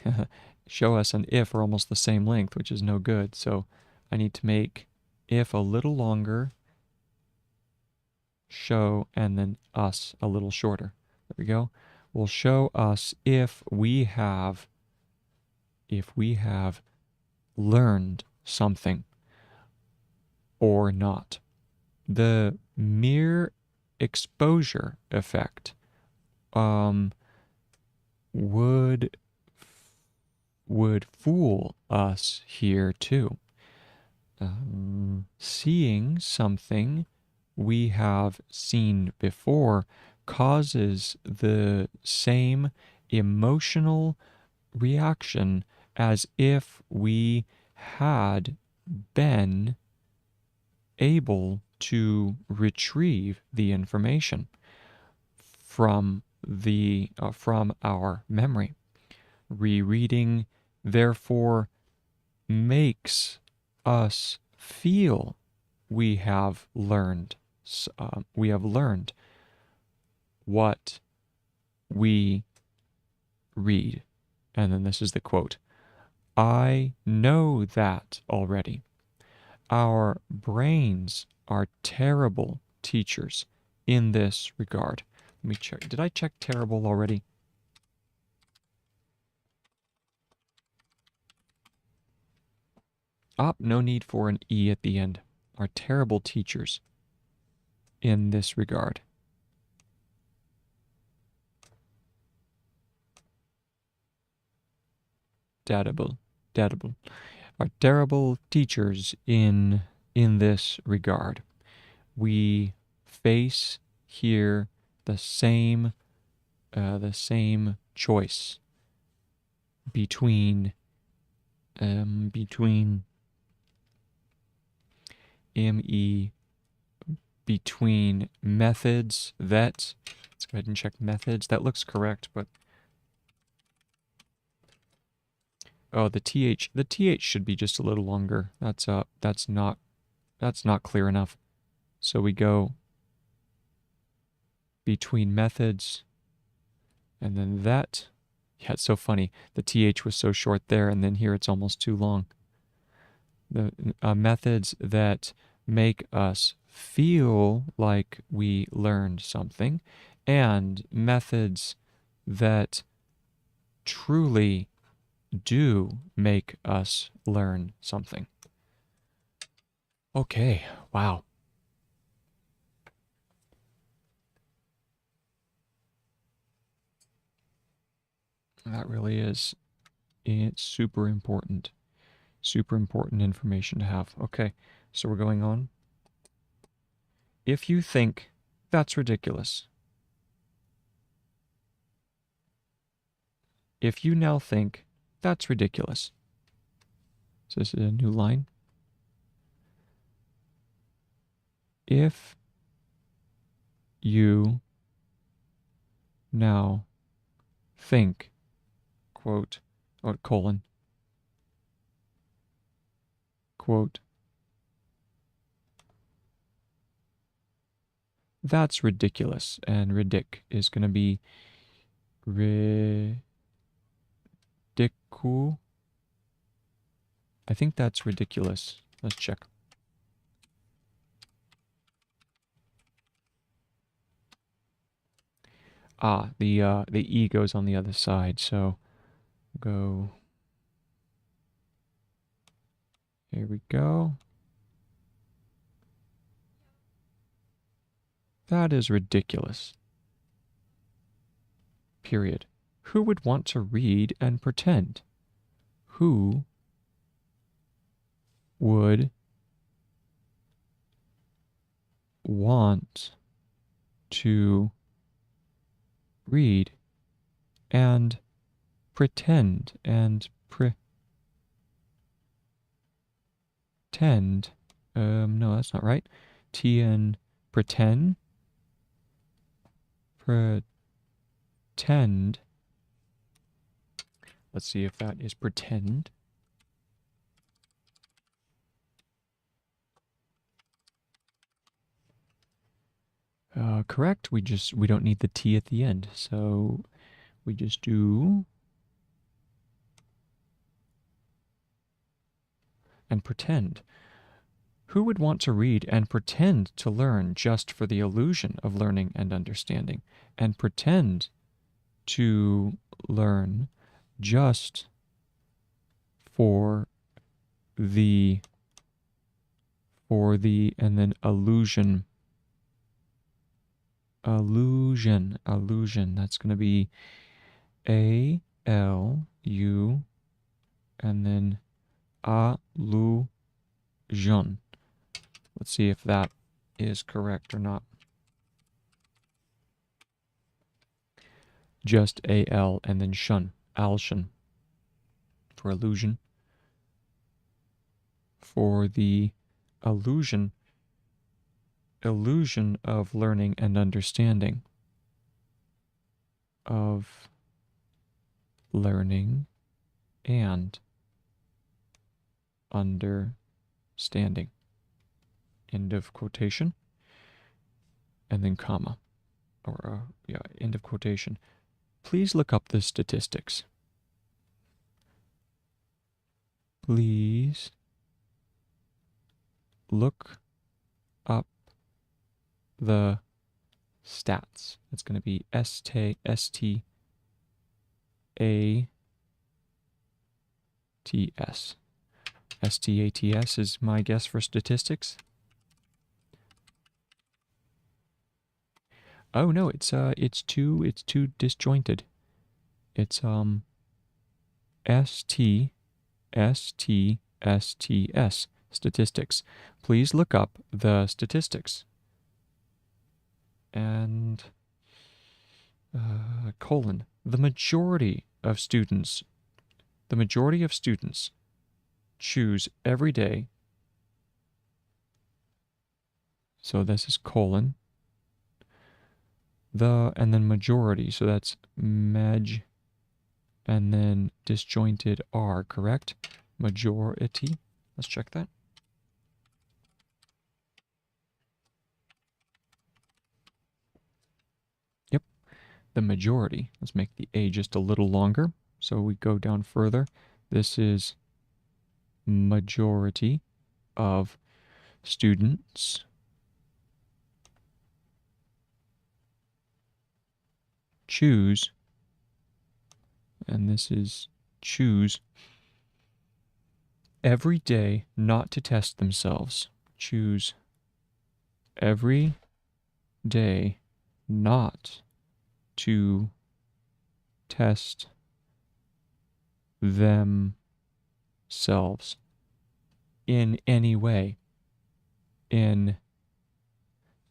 show us and if are almost the same length, which is no good. So I need to make if a little longer, show, and then us a little shorter. There we go. Will show us if we have learned something or not. The mere exposure effect would fool us here too. Seeing something we have seen before causes the same emotional reaction as if we had been able to retrieve the information from our memory. Rereading, therefore, makes us feel we have learned what we read. And then this is the quote. I know that already. Our brains are terrible teachers in this regard. Let me check. Did I check terrible already? No need for an E at the end. Are terrible teachers in this regard. terrible, terrible, are terrible teachers in this regard. We face here the same choice between between me between methods that, let's go ahead and check methods. That looks correct, but oh, the th should be just a little longer. That's not clear enough. So we go between methods and then that. Yeah, it's so funny. The th was so short there, and then here it's almost too long. The methods that make us feel like we learned something, and methods that truly do make us learn something. Okay, wow. That really is, it's super important. Super important information to have. Okay, so we're going on. If you think that's ridiculous, if you now think that's ridiculous, so this is a new line. If you now think, quote, or colon, quote, that's ridiculous, and ridic is going to be ridicu. I think that's ridiculous. Let's check. Ah, the E goes on the other side, so go. Here we go. That is ridiculous. Period. Who would want to read and pretend? Who would want to read and pretend and pretend? No, that's not right. Tn pretend. Pretend. Let's see if that is pretend. Correct. We don't need the T at the end, so we just do and pretend. Who would want to read and pretend to learn just for the illusion of learning and understanding, and pretend to learn just for the and then illusion. Illusion. That's going to be A-L-U and then illusion. Let's see if that is correct or not. Just A-L and then shun. Alshun. For illusion. For the illusion of learning and understanding. Of learning and understanding. End of quotation. And then comma. Or, yeah, end of quotation. Please look up the statistics. Please look up the stats. It's going to be S-T-A-T-S. S-T-A-T-S is my guess for statistics. Oh no, it's too disjointed. It's STSTSTS, statistics. Please look up the statistics. And colon, the majority of students choose every day. So this is colon. And then majority, so that's maj, and then disjointed R, correct? Majority. Let's check that. Yep, the majority. Let's make the A just a little longer. So we go down further. This is majority of students choose, and this is choose every day not to test themselves. Choose every day not to test themselves in any way. In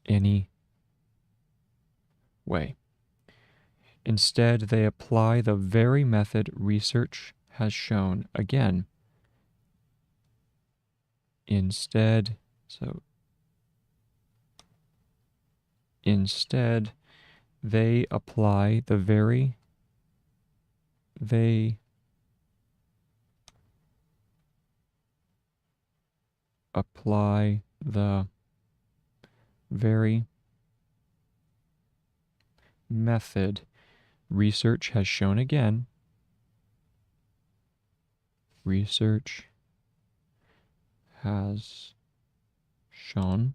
any way. Instead, they apply the very method research has shown again. Instead, they apply the very method research has shown again. Research has shown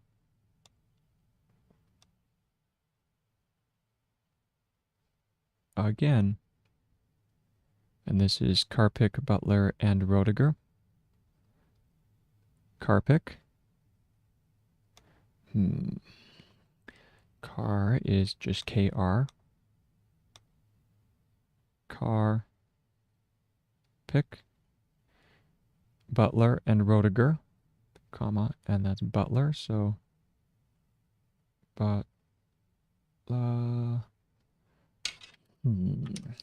again. And this is Karpik, Butler, and Roediger. Karpik. Car is just KR. Car. Pick. Butler and Roediger, comma, and that's Butler, so Butler.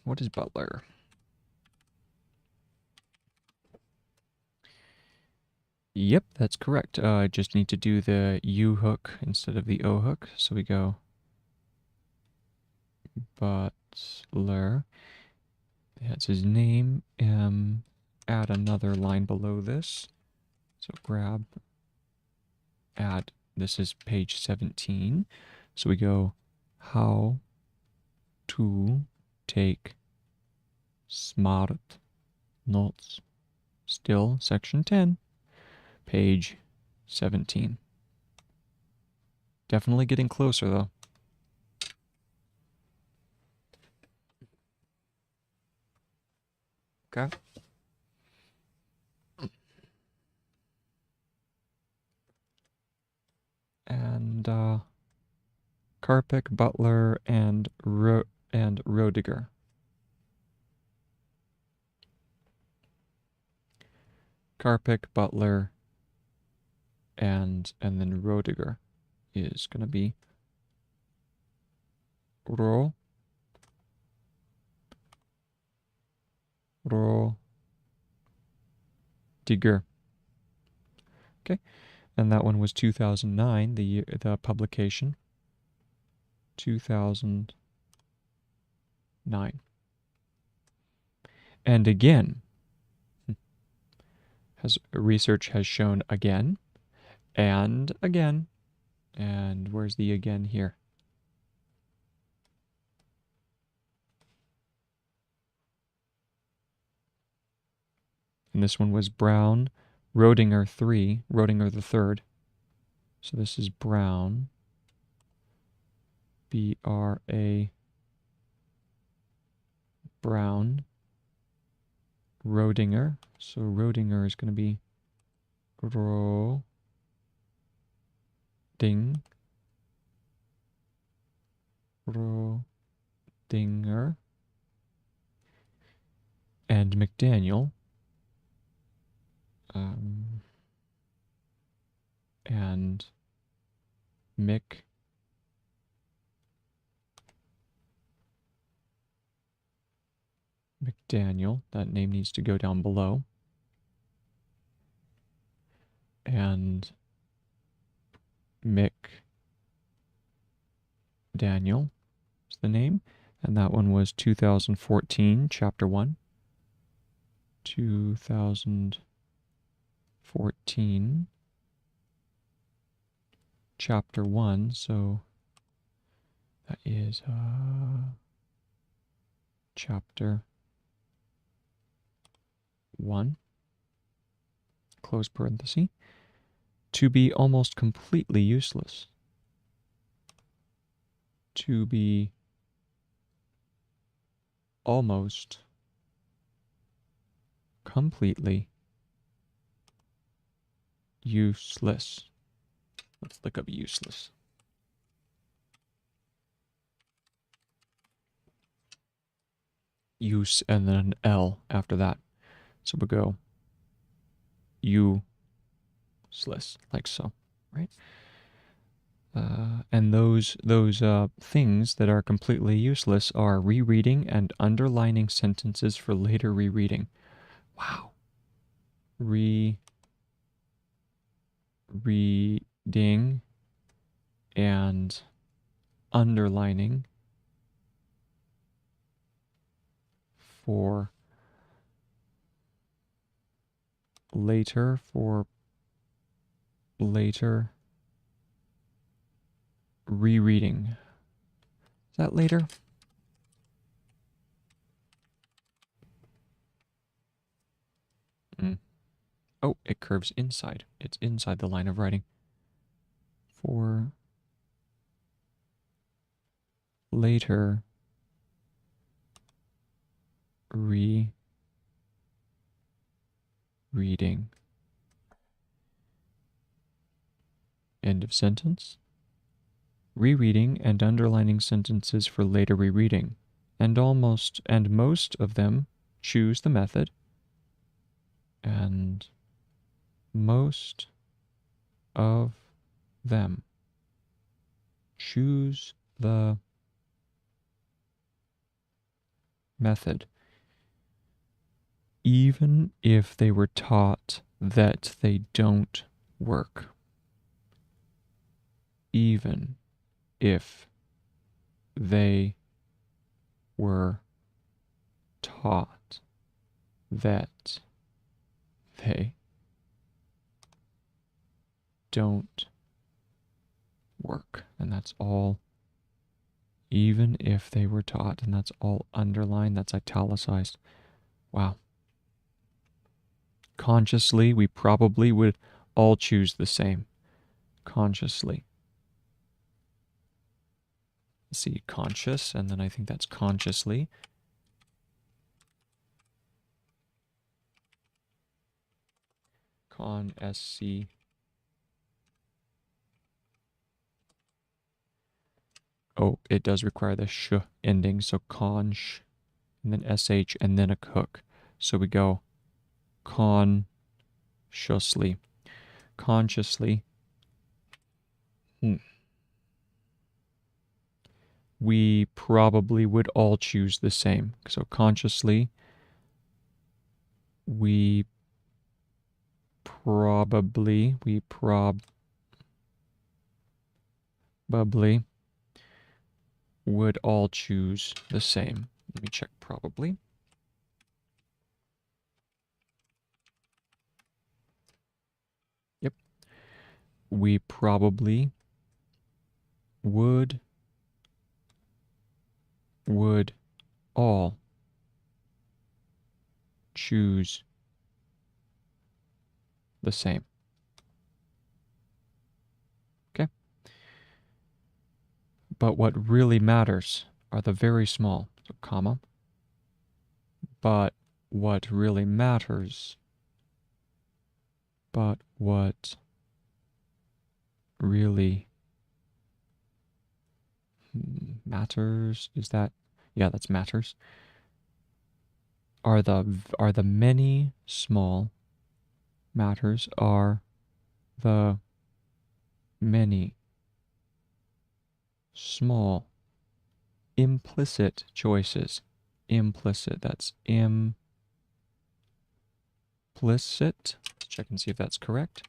What is Butler? Yep, that's correct. I just need to do the U hook instead of the O hook. So we go Butler. That's his name. Add another line below this. So add, this is page 17. So we go how to take smart notes. Still section 10. Page 17. Definitely getting closer, though. Okay. And Karpik, Butler, and Roediger. Karpik, Butler, and then Roediger is going to be Roediger. Okay, and that one was 2009, the publication. 2009. And again, research has shown again, and again, and where's the again here? And this one was Brown, Roediger 3, Roediger the third. So this is Brown, B-R-A, Brown, Roediger. So Roediger is going to be Roediger. and McDaniel, and McDaniel, that name needs to go down below, and McDaniel is the name, and that one was 2014, Chapter 1. 2014, Chapter 1, so that is Chapter 1, close parenthesis, to be almost completely useless. To be almost completely useless. Let's look up useless. Use and then an L after that. So we'll go useless, like so, right? And those things that are completely useless are rereading and underlining sentences for later rereading. Wow. Reading and underlining for later rereading. Is that later? Oh, it curves inside. It's inside the line of writing. For later rereading. End of sentence. Rereading and underlining sentences for later rereading. And most of them choose the method. And most of them choose the method, even if they were taught that they don't work. Even if they were taught that they don't work. And that's all, even if they were taught, and that's all underlined, that's italicized. Wow. Consciously, we probably would all choose the same. Consciously. Let's see, conscious, and then I think that's consciously. Con-SC. Oh, it does require the sh ending, so conch, and then sh, and then a hook. So we go consciously. Consciously. We probably would all choose the same. So consciously, we probably would all choose the same. Let me check probably. Yep. We probably would all choose the same. Okay? But what really matters are the very small, so comma. But what really matters, but what really matters, is that, yeah, that's matters. are the many small matters, are the many small implicit choices. Implicit, that's implicit. Let's check and see if that's correct.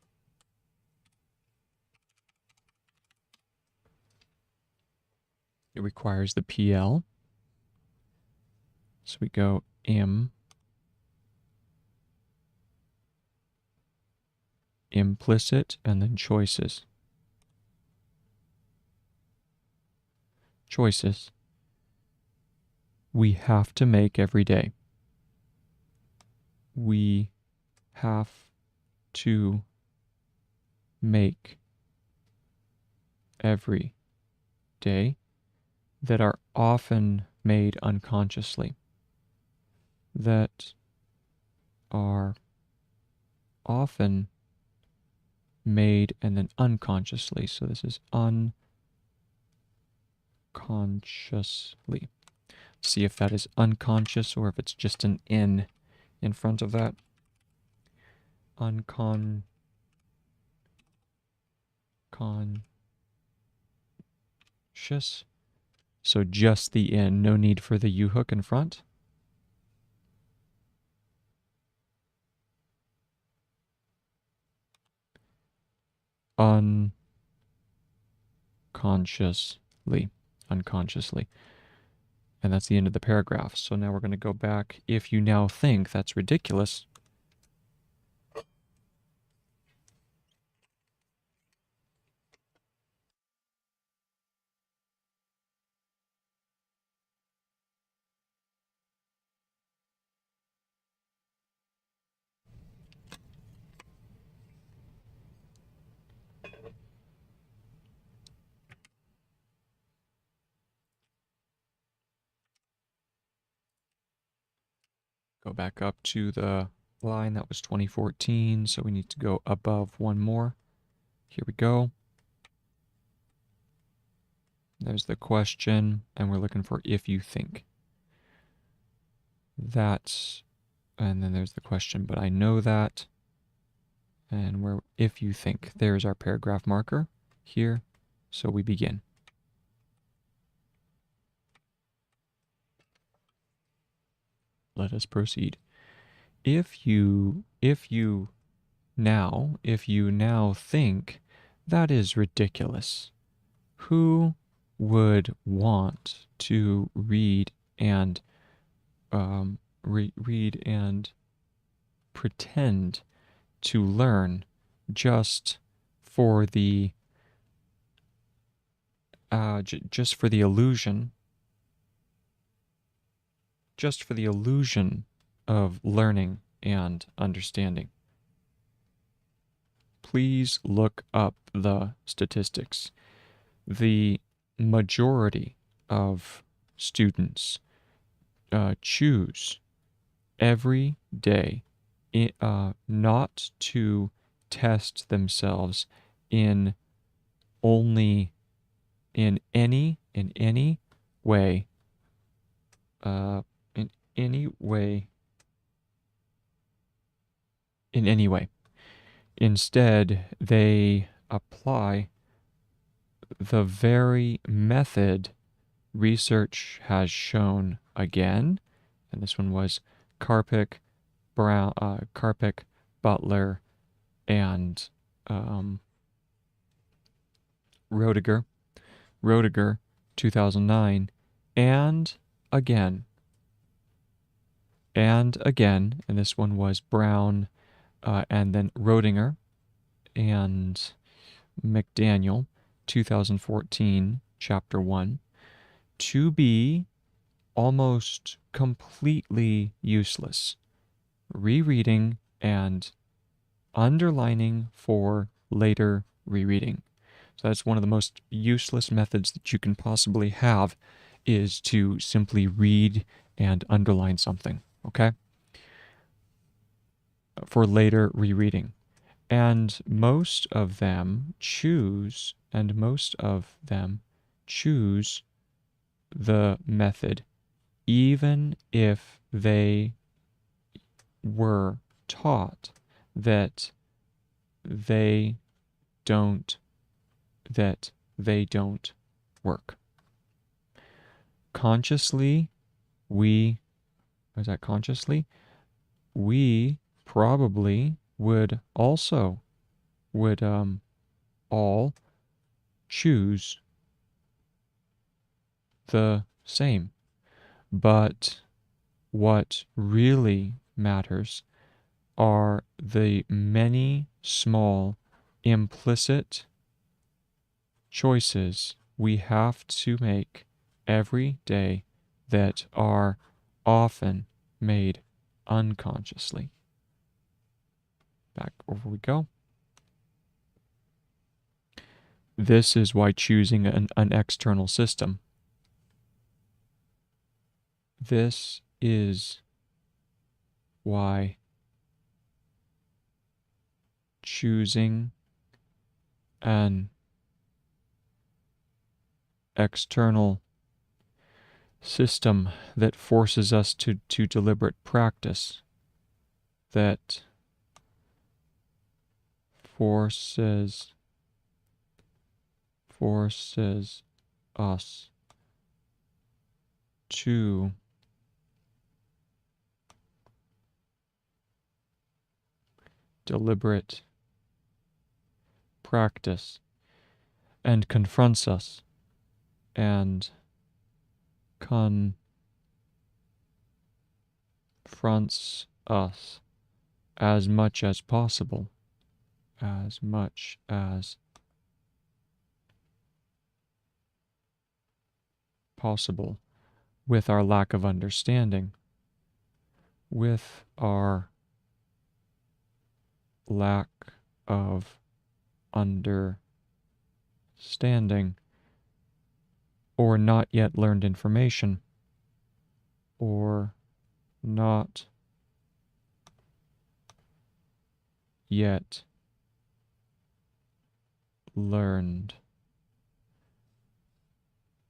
It requires the PL. So we go implicit, and then choices. Choices we have to make every day. We have to make every day that are often made unconsciously. That are often made and then unconsciously. So this is unconsciously. See if that is unconscious or if it's just an N in front of that. Unconscious. So just the N, no need for the U hook in front. Unconsciously. Unconsciously. And that's the end of the paragraph. So now we're going to go back. If you now think that's ridiculous, go back up to the line that was 2014. So we need to go above one more. Here we go. There's the question, and we're looking for if you think. That's, and then there's the question, but I know that. And we're if you think. There's our paragraph marker here. So we begin. Let us proceed. If you now think that is ridiculous, who would want to read and read and pretend to learn just for the just for the illusion of learning and understanding? Please look up the statistics. The majority of students choose every day not to test themselves in only in any way in any way. Instead, they apply the very method research has shown again, and this one was Karpik, Butler, and Roediger, 2009, and again, and this one was Brown, and then Roediger and McDaniel, 2014, Chapter 1, to be almost completely useless. Rereading and underlining for later rereading. So that's one of the most useless methods that you can possibly have, is to simply read and underline something, okay? For later rereading. And most of them choose the method, even if they were taught that they don't that they don't work. Consciously, we probably would all choose the same. But what really matters are the many small implicit choices we have to make every day that are often made unconsciously. Back over we go. This is why choosing an external system. This is why choosing an external system that forces us to deliberate practice, that forces us to deliberate practice and confronts us and confronts us as much as possible, with our lack of understanding, with our lack of understanding, or not yet learned information, or not yet learned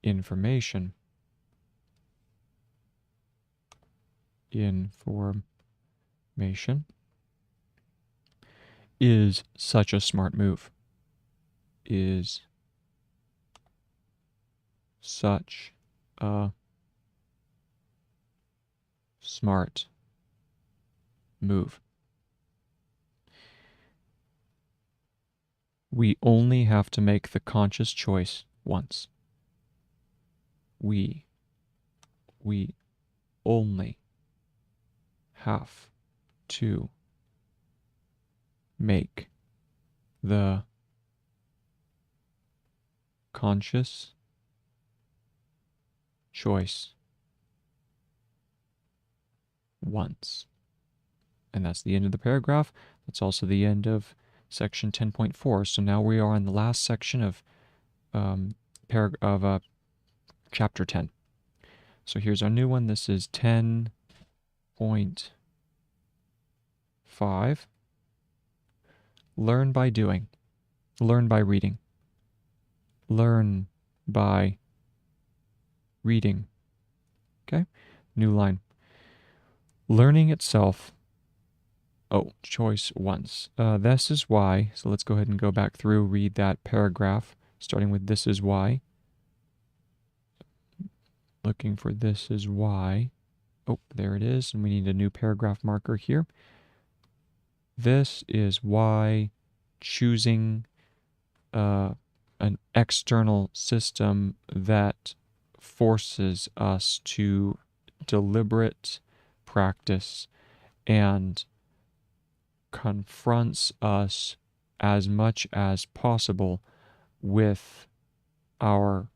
information. Information is such a smart move. Is such a smart move. We only have to make the conscious choice once. We only have to make the conscious choice once. And that's the end of the paragraph. That's also the end of section 10.4. So now we are on the last section of chapter 10. So here's our new one. This is 10.5. Learn by doing. Learn by reading. Learn by reading. Okay? New line. Learning itself. Oh, choice once. This is why. So let's go ahead and go back through, read that paragraph, starting with this is why. Looking for this is why. Oh, there it is. And we need a new paragraph marker here. This is why choosing an external system that forces us to deliberate practice and confronts us as much as possible with our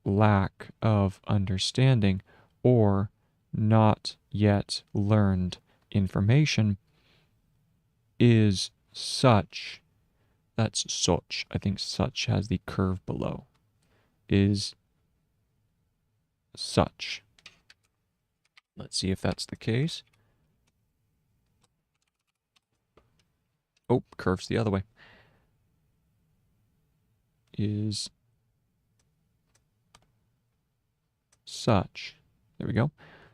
lack of understanding or not yet learned information is such. That's such. I think such has the curve below. Is such. Let's see if that's the case. Oh, curves the other way. Is such. There we go.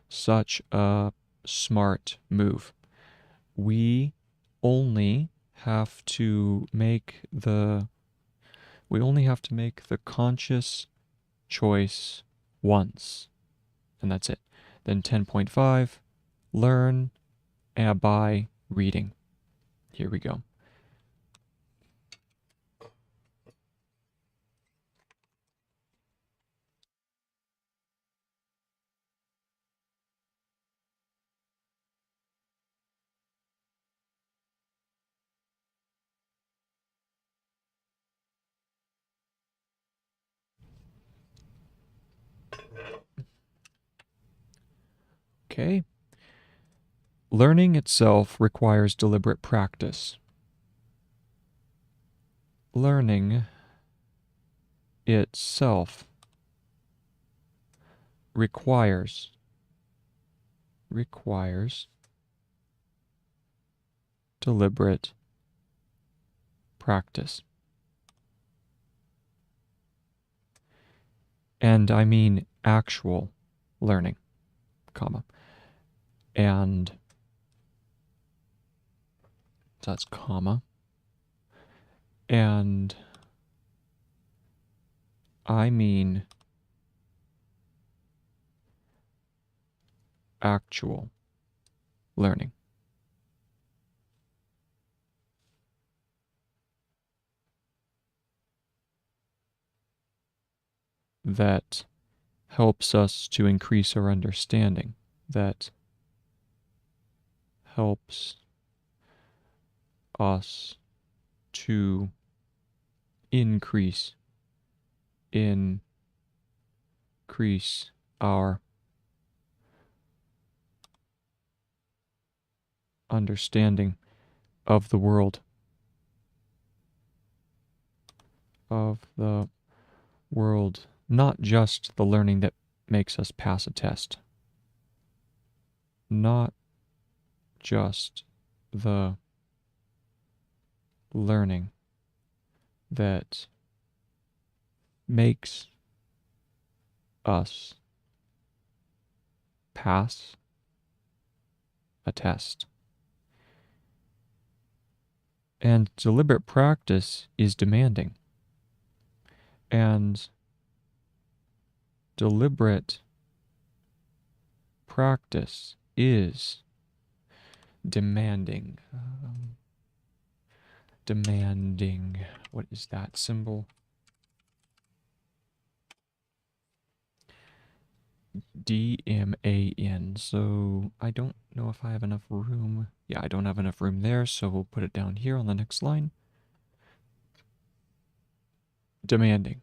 Such a smart move. we only have to make the conscious choice once, and that's it. Then 10.5, learn by reading. Here we go. Okay. Learning itself requires deliberate practice. Learning itself requires deliberate practice. And I mean actual learning, comma. And so that's comma. And I mean actual learning. That helps us to increase our understanding. That helps us to increase our understanding of the world. Not just the learning that makes us pass a test. Not just the learning that makes us pass a test. And deliberate practice is demanding. And deliberate practice is demanding. Demanding. What is that symbol? D-M-A-N. So I don't know if I have enough room. Yeah, I don't have enough room there, so we'll put it down here on the next line. Demanding.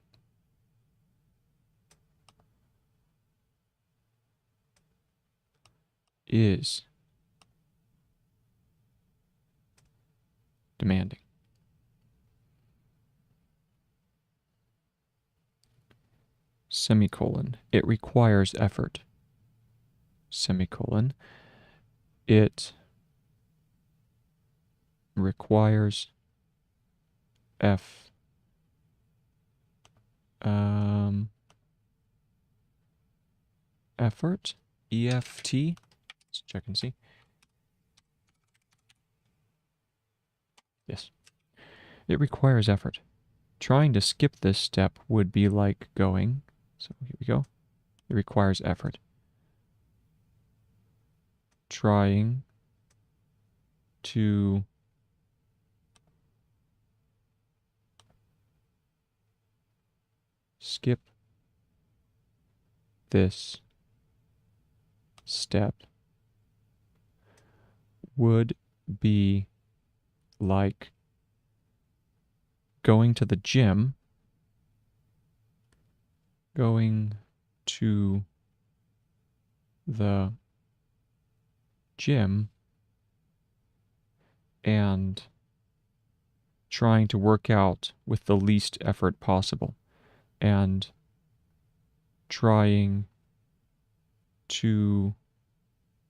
Is demanding. Semicolon. It requires effort. Semicolon. It requires effort. E-F-T. Let's check and see. Yes. It requires effort. Trying to skip this step would be like going. So here we go. It requires effort. Trying to skip this step would be like going to the gym, and trying to work out with the least effort possible, and trying to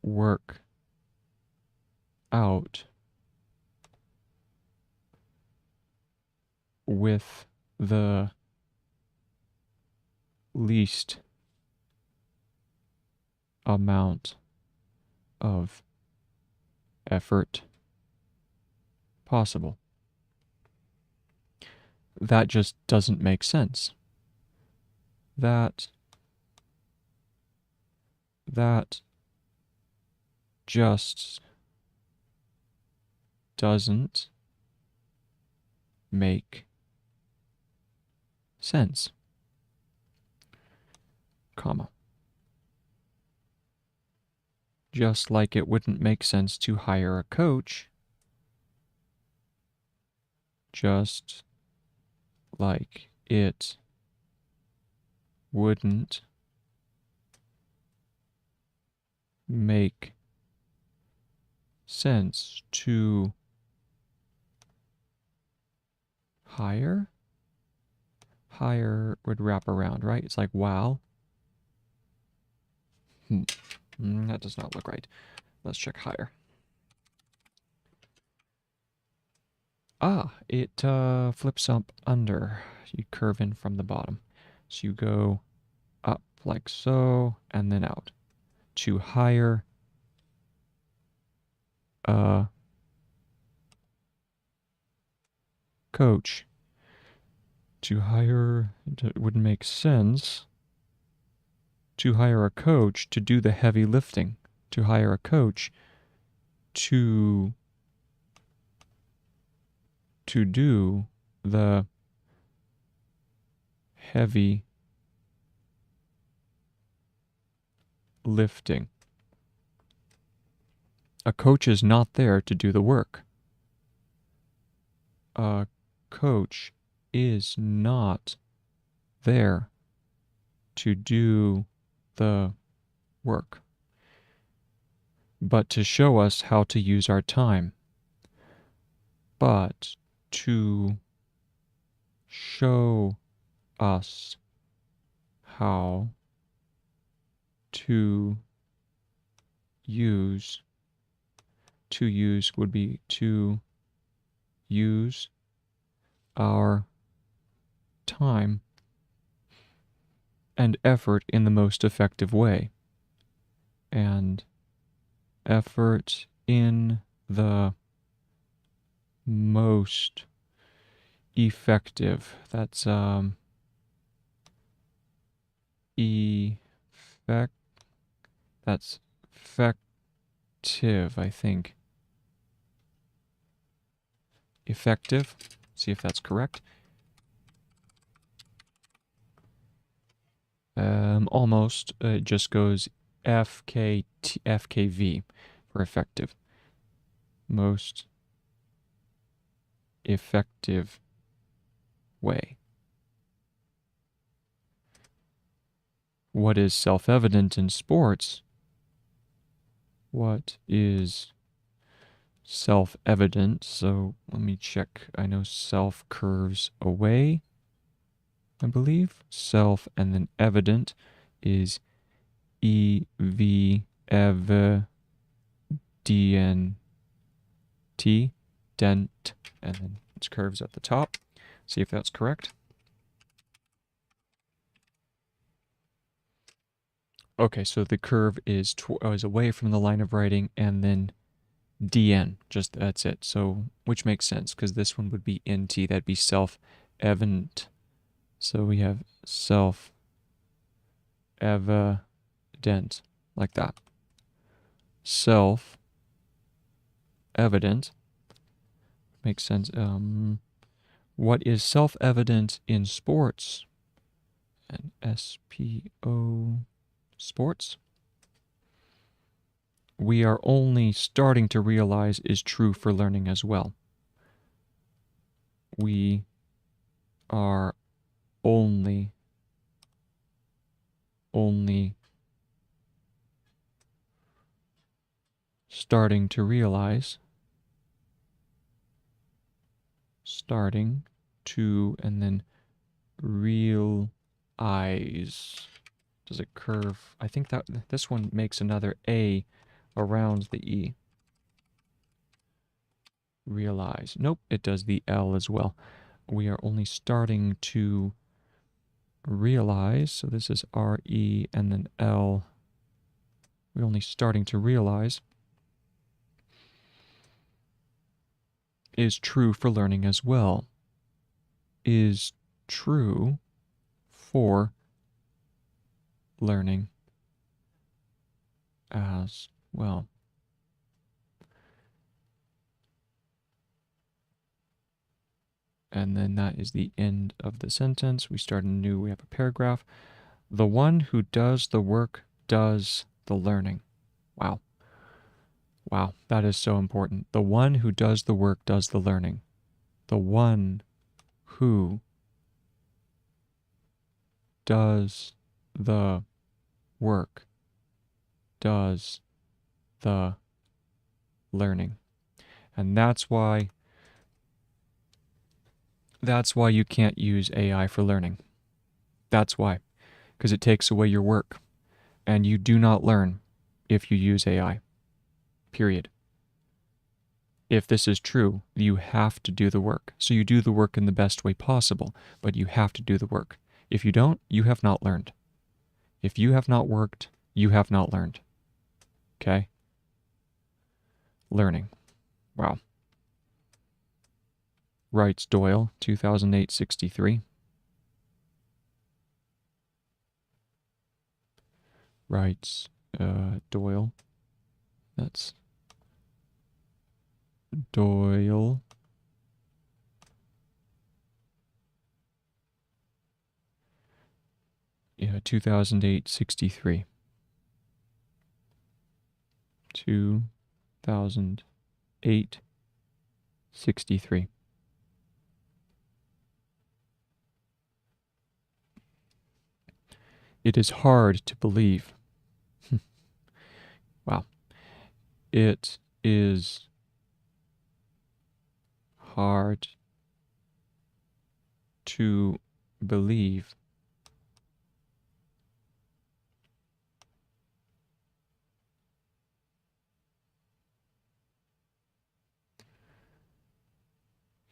work out with the least amount of effort possible. That just doesn't make sense. That just doesn't make sense. Comma. Just like it wouldn't make sense to hire a coach. Just like it wouldn't make sense to hire? Hire would wrap around, right? It's like, wow. That does not look right. Let's check hire. Ah, it flips up under. You curve in from the bottom. So you go up like so, and then out. To hire a coach. To hire, it wouldn't make sense to hire a coach to do the heavy lifting. To hire a coach to do the heavy lifting. A coach is not there to do the work. A coach is not there to do the work, but to show us how to use our time. But to show us how to use. To use would be to use our time and effort in the most effective way. And effort in the most effective. That's that's effective, I think. Effective. See if that's correct. Almost. It just goes FKV for effective. Most effective way. What is self-evident in sports? What is self-evident? So let me check. I know self curves away, I believe. Self and then evident is EV ev DNT, dent, and then it's curves at the top. See if that's correct. Okay, so the curve is away from the line of writing, and then DN, just that's it. So, which makes sense, because this one would be NT, that'd be self-evident. So we have self-evident, like that. Self-evident makes sense. What is self-evident in sports? And SPO, sports. We are only starting to realize is true for learning as well. We are only starting to realize, and then realize. Does it curve? I think that this one makes another A around the E. Realize. Nope, it does the L as well. We are only starting to realize. So this is R-E and then L. We're only starting to realize is true for learning as well. Is true for learning as well. And then that is the end of the sentence. We start anew, we have a paragraph. The one who does the work does the learning. Wow. Wow, that is so important. The one who does the work does the learning. The one who does the work does the learning. And that's why you can't use AI for learning. That's why. Because it takes away your work. And you do not learn if you use AI. Period. If this is true, you have to do the work. So you do the work in the best way possible, but you have to do the work. If you don't, you have not learned. If you have not worked, you have not learned. Okay? Learning. Wow. Writes Doyle, 2008-63. Writes Doyle. That's Doyle. Yeah, 2008-63. 2008-63. It is hard to believe. Wow. It is hard to believe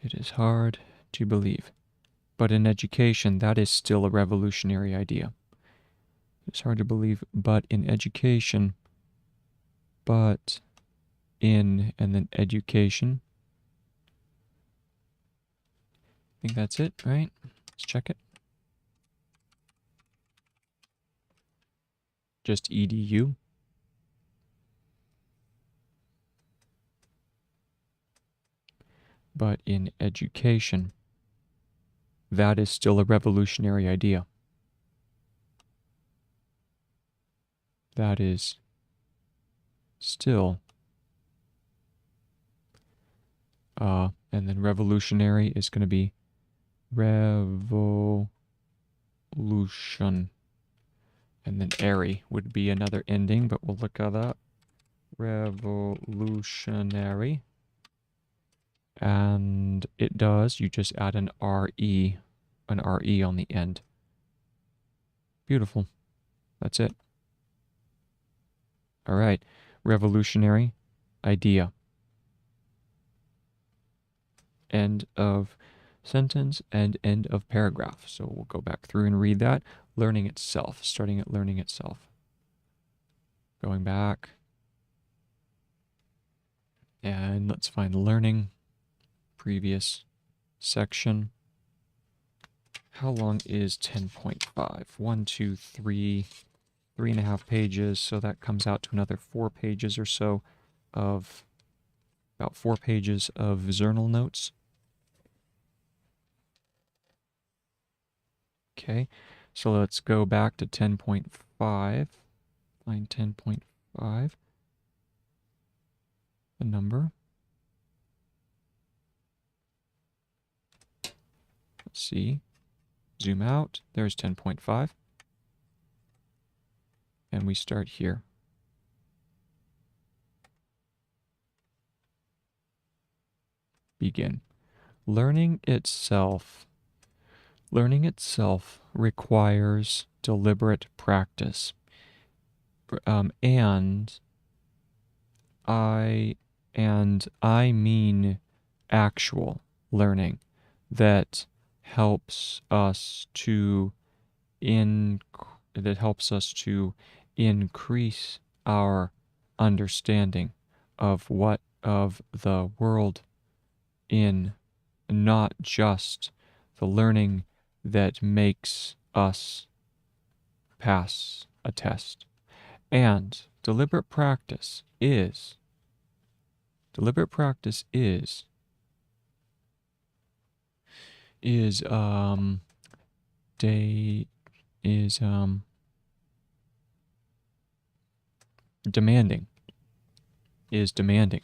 it is hard to believe. But in education, that is still a revolutionary idea. It's hard to believe, but in education, but in, and then education. I think that's it, right? Let's check it. Just edu. But in education, that is still a revolutionary idea. That is still, and then revolutionary is going to be revolution. And then airy would be another ending, but we'll look at that. Revolutionary. And it does, you just add an RE on the end. Beautiful. That's it. All right. Revolutionary idea. End of sentence and end of paragraph. So we'll go back through and read that. Learning itself, starting at learning itself. Going back. And let's find learning. Previous section. How long is 10.5? 1, 2, 3, 3.5 pages. So that comes out to another 4 pages or so of, about 4 pages of journal notes. Okay, so let's go back to 10.5, line 10.5, the number. Let's see, zoom out, there's 10.5, and we start here. Begin. Learning itself requires deliberate practice. And I mean actual learning that helps us to increase our understanding of the world in not just the learning that makes us pass a test. And deliberate practice is day is demanding. Is demanding.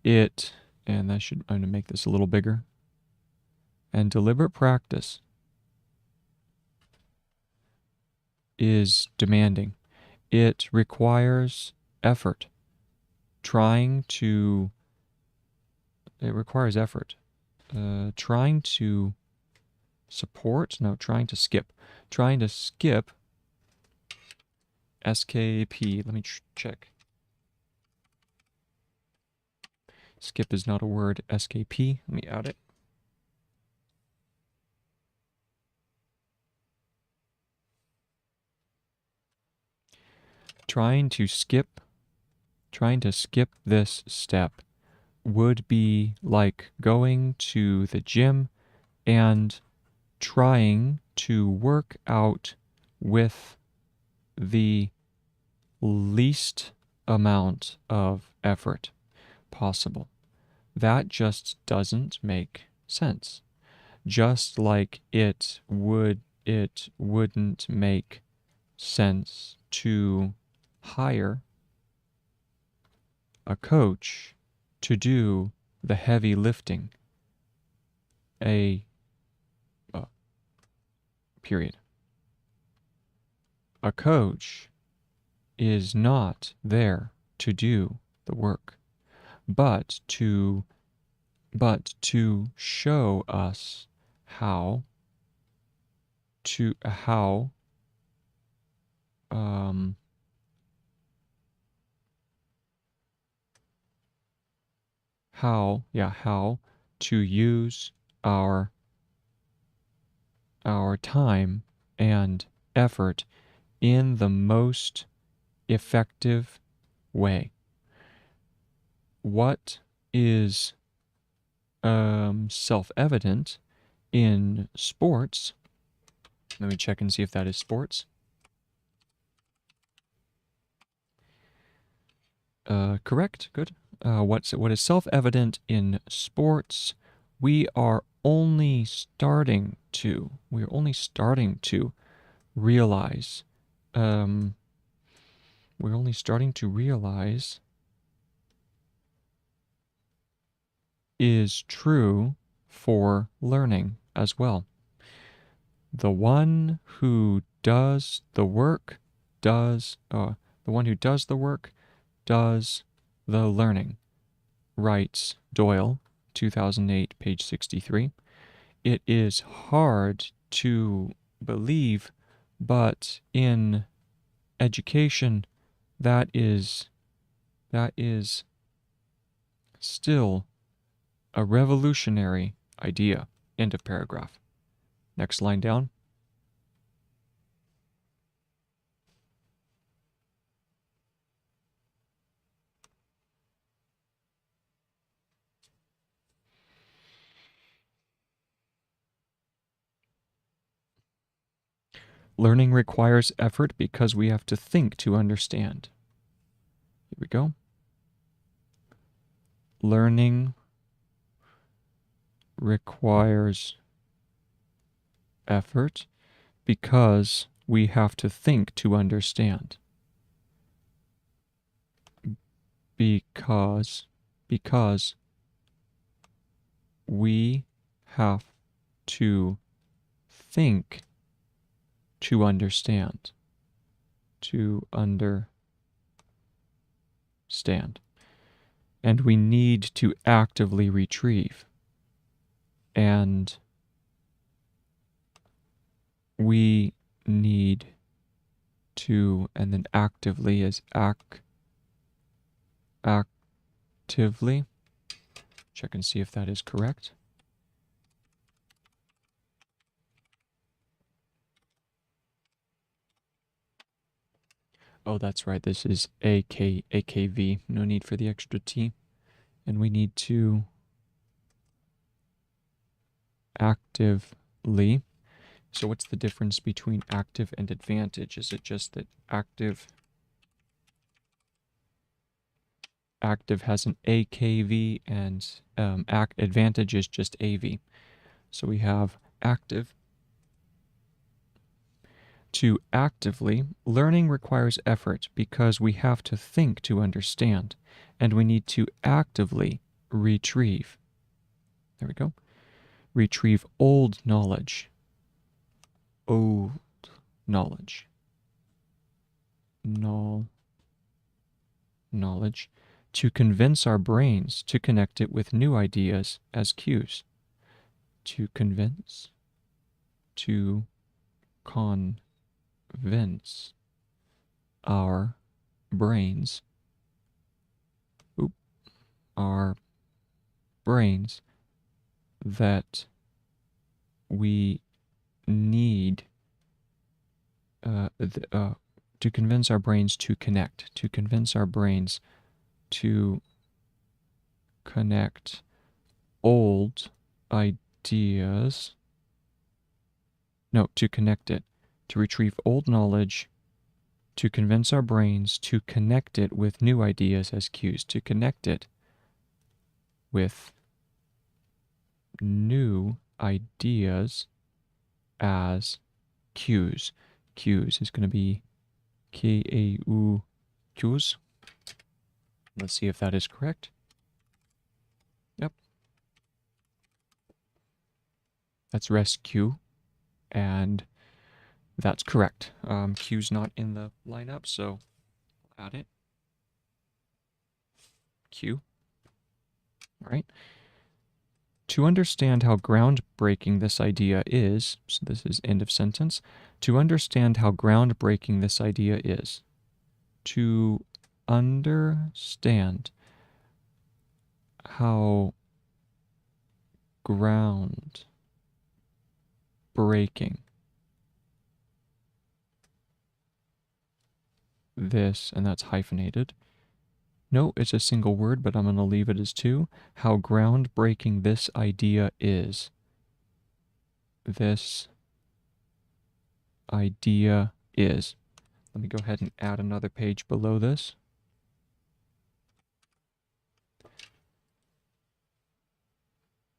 It, and I'm going to make this a little bigger. And deliberate practice is demanding. It requires effort. It requires effort. Trying to skip, SKP, let me check. Skip is not a word, SKP, let me add it. Trying to skip this step would be like going to the gym and trying to work out with the least amount of effort possible. That just doesn't make sense. Just like it wouldn't make sense to hire a coach to do the heavy lifting. Period. A coach is not there to do the work, but to show us how to use our time and effort in the most effective way. What is self-evident in sports? Let me check and see if that is sports. Correct. Good. What is self-evident in sports? We are only starting to realize. We're only starting to realize is true for learning as well. The one who does the work does the learning, writes Doyle, 2008, page 63. It is hard to believe, but in education, that is still a revolutionary idea. End of paragraph. Next line down. Learning requires effort because we have to think to understand. Here we go. Learning requires effort because we have to think to understand. Because we have to think to understand. And we need to actively retrieve. And we need to, and then actively is actively. Check and see if that is correct. Oh, that's right. This is AKV. No need for the extra T. And we need to actively. So what's the difference between active and advantage? Is it just that active has an AKV and advantage is just AV? So we have active. To actively, learning requires effort because we have to think to understand, and we need to actively retrieve. There we go. Retrieve old knowledge. Old knowledge. Knowledge. To convince our brains to connect it with new ideas as cues. To convince. To convince our brains. Our brains that we need to convince our brains to connect, to convince our brains to connect old ideas, no, to connect it, to retrieve old knowledge, to convince our brains to connect it with new ideas as cues, to connect it with new ideas as cues. Cues is going to be K-A-U, cues. Let's see if that is correct. Yep. That's rescue, and that's correct. Q's not in the lineup, so I'll add it. Q. All right. To understand how groundbreaking this idea is, so this is end of sentence, to understand how groundbreaking this idea is. To understand how groundbreaking this, and that's hyphenated. No, it's a single word, but I'm going to leave it as two. How groundbreaking this idea is. This idea is. Let me go ahead and add another page below this.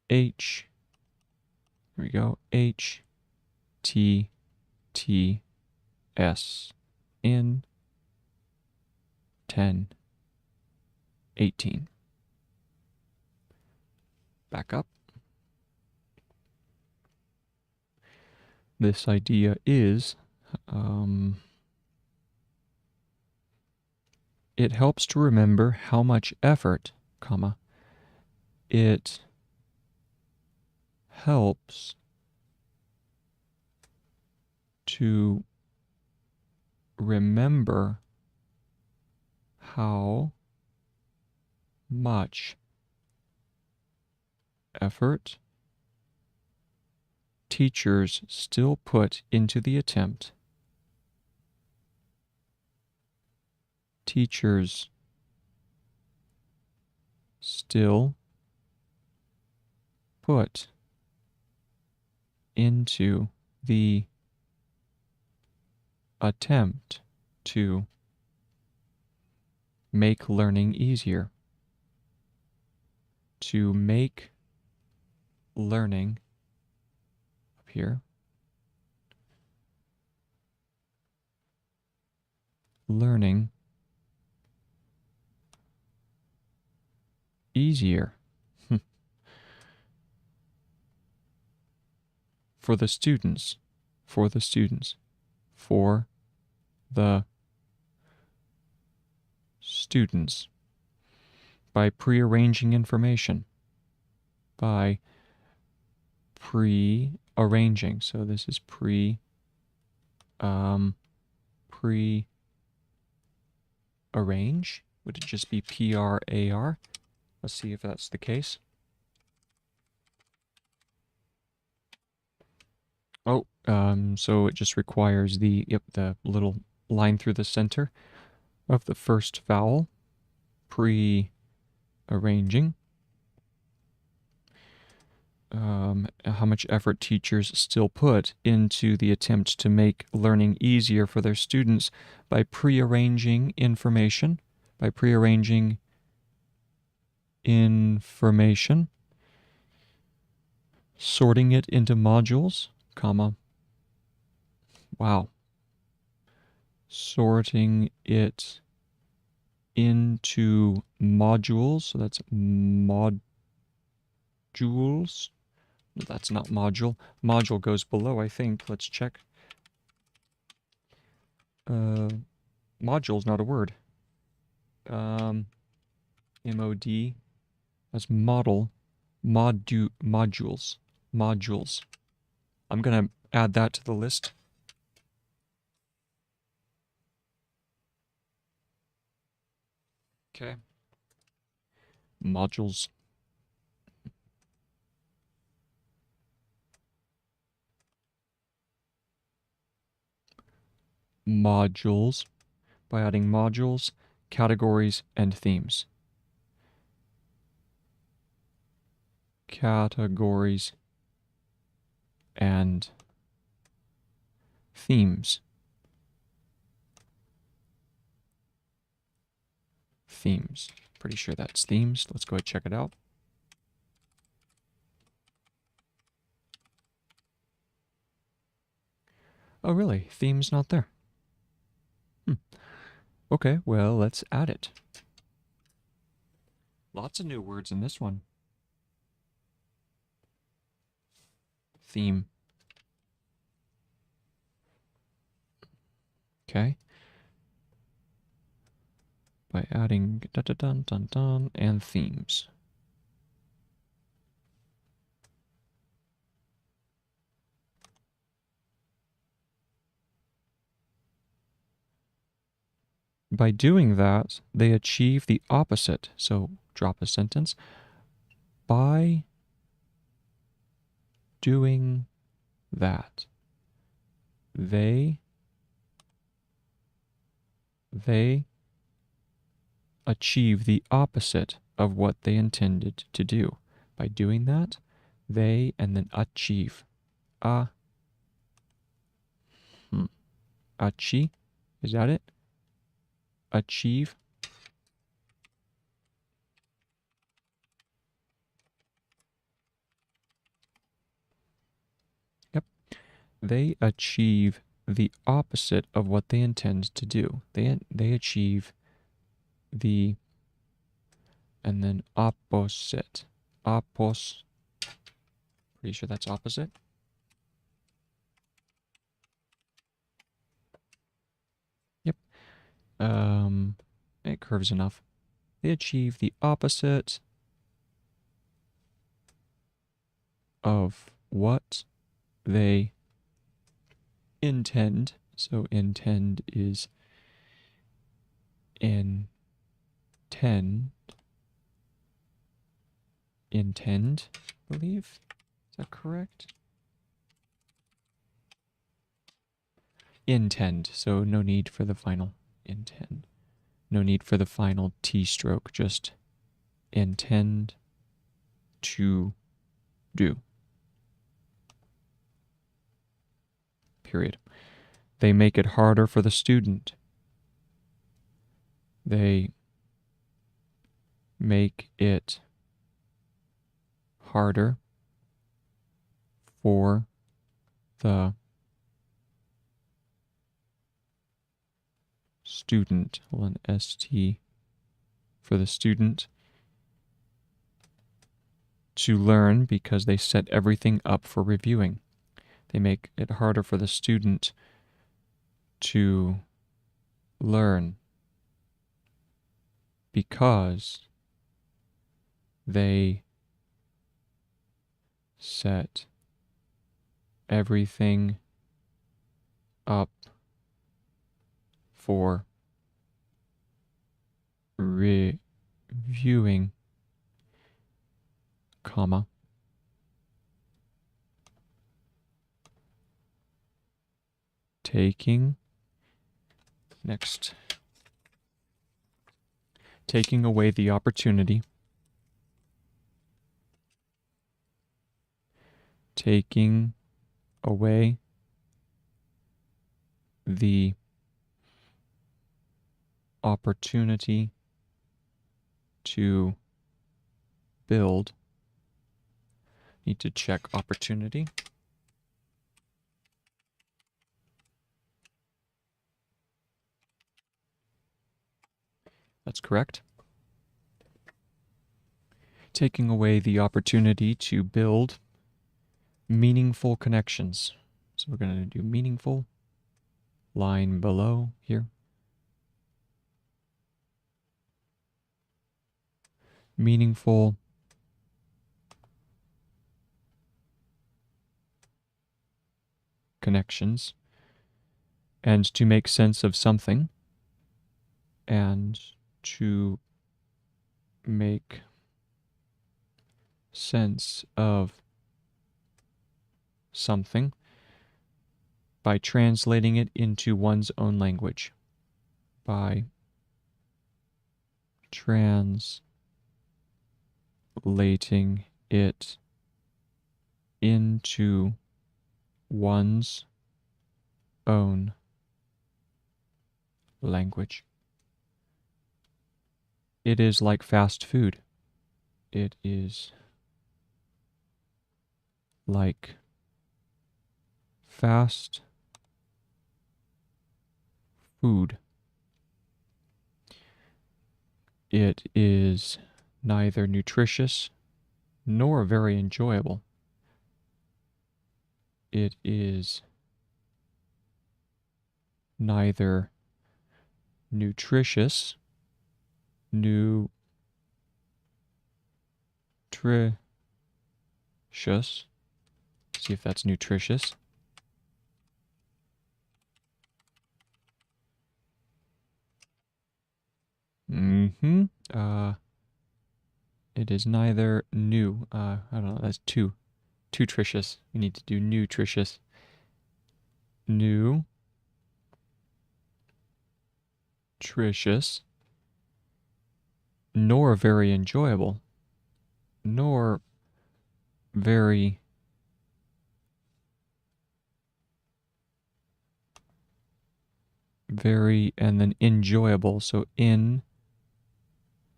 H. Here we go. H. T. T. S. In. 10. 18. Back up. This idea is, it helps to remember how much effort, comma, it helps to remember how much effort teachers still put into the attempt. Teachers still put into the attempt to make learning easier. To make learning, up here, learning easier. For the students, for the students, for the students, by prearranging information, by prearranging. So this is prearrange. Would it just be P-R-A-R? Let's see if that's the case. Oh, so it just requires the little line through the center of the first vowel, prearranging. how much effort teachers still put into the attempt to make learning easier for their students by prearranging information, sorting it into modules, comma, wow, sorting it into modules, so that's modules. No, that's not module. Module goes below, I think. Let's check. Module's not a word. MOD. That's model. Modules. Modules. I'm going to add that to the list. Okay. Modules. Modules. By adding modules, categories, and themes. Categories and themes. Themes. Pretty sure that's themes. Let's go ahead and check it out. Oh, really? Theme's not there. Okay, well, let's add it. Lots of new words in this one. Theme. Okay. By adding dun-dun-dun-dun and themes. By doing that, they achieve the opposite. So drop a sentence. By doing that, they achieve the opposite of what they intended to do. By doing that, they, and then achieve. Achieve. Is that it? Achieve. Yep. They achieve the opposite of what they intend to do. They achieve the, and then opposite. Pretty sure that's opposite. Yep. It curves enough. They achieve the opposite of what they intend. So intend is intend. Intend, I believe. Is that correct? Intend. So no need for the final intend. No need for the final T stroke. Just intend to do. Period. They make it harder for the student. They make it harder for the student. Hold on, ST for the student to learn because they set everything up for reviewing. They make it harder for the student to learn because they set everything up for reviewing, comma, taking away the opportunity taking away the opportunity to build. Need to check opportunity. That's correct. Taking away the opportunity to build meaningful connections. So we're going to do meaningful, line below here. Meaningful connections. And to make sense of something. And to make sense of something by translating it into one's own language. By translating it into one's own language. It is like fast food. It is like fast food. It is neither nutritious nor very enjoyable. It is neither nutritious, see if that's nutritious. It is neither I don't know, that's too tricious. We need to do nutritious. Nutritious. Nor very enjoyable. Nor very and then enjoyable. So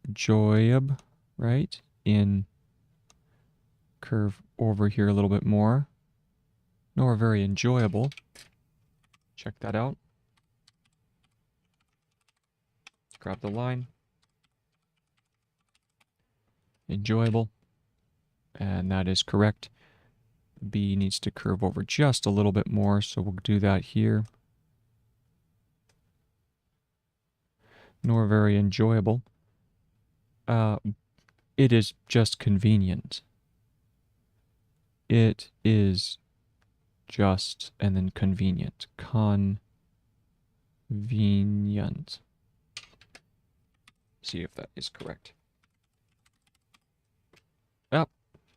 enjoyable, right? In curve over here a little bit more. Nor very enjoyable. Check that out. Grab the line. Enjoyable. And that is correct. B needs to curve over just a little bit more, so we'll do that here. Nor very enjoyable. It is just convenient. It is just, and then convenient. Convenient. See if that is correct. Oh,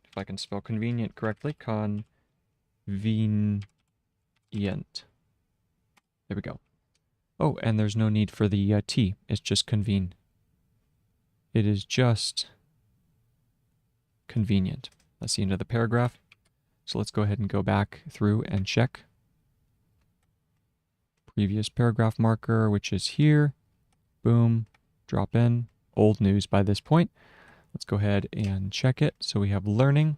if I can spell convenient correctly, convenient. There we go. Oh, and there's no need for the T. It's just convene. It is just convenient. That's the end of the paragraph. So let's go ahead and go back through and check. Previous paragraph marker, which is here. Boom. Drop in. Old news by this point. Let's go ahead and check it. So we have learning.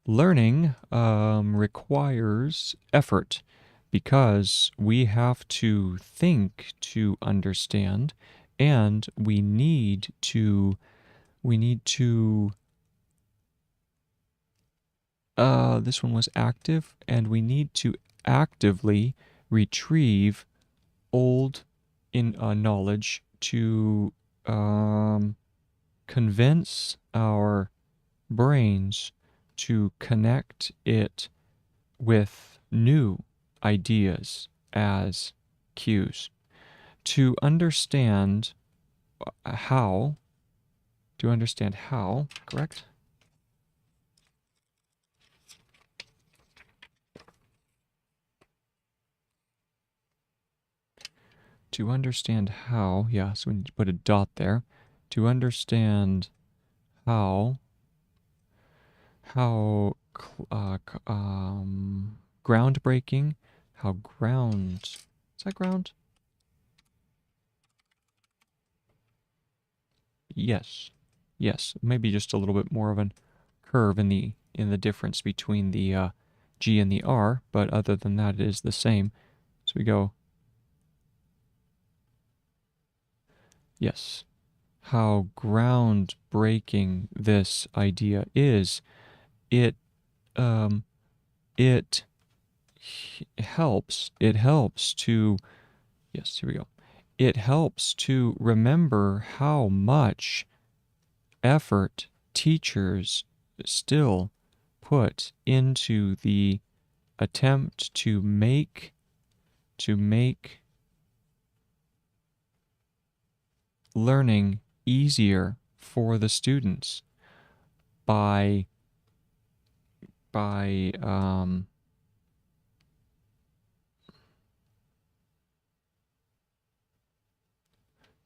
Learning requires effort because we have to think to understand, and we need to this one was active, and we need to actively retrieve old knowledge to convince our brains to connect it with new ideas as cues. To understand how, correct? To understand how, yeah, so we need to put a dot there. To understand how how groundbreaking, how is that ground? Yes. Yes, maybe just a little bit more of a curve in the difference between the G and the R, but other than that, it is the same. So we go, yes, how groundbreaking this idea is. It um, it helps to, yes, here we go. It helps to remember how much effort teachers still put into the attempt to make learning easier for the students by by um,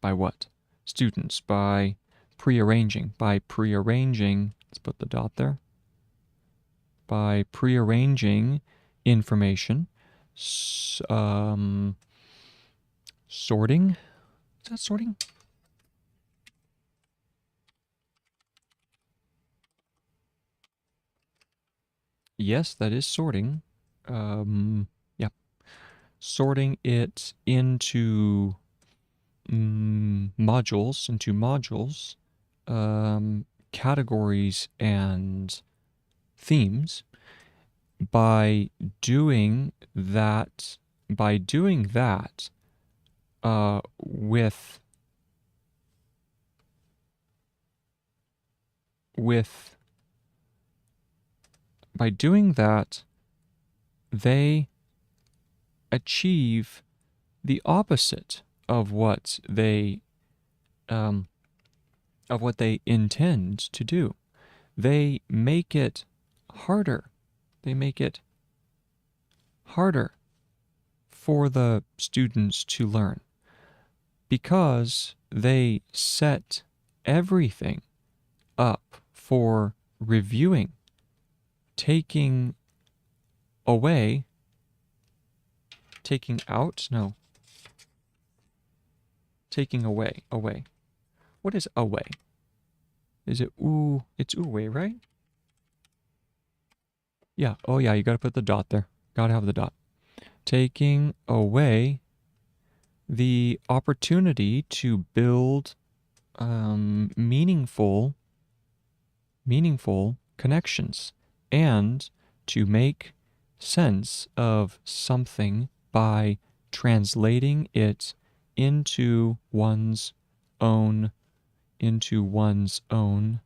by what? Students by prearranging, let's put the dot there, by prearranging information, sorting. Is that sorting? Yes, that is sorting. Yeah. Sorting it into modules, categories, and themes. By doing that, by doing that, with with by doing that, they achieve the opposite of um, what they intend to do. They make it harder. They make it harder for the students to learn because they set everything up for reviewing, taking away, taking out, no, taking away. What is away? Is it ooh? It's away, right? Yeah, oh yeah, you gotta put the dot there. Gotta have the dot. Taking away the opportunity to build meaningful connections and to make sense of something by translating it into one's own into one's own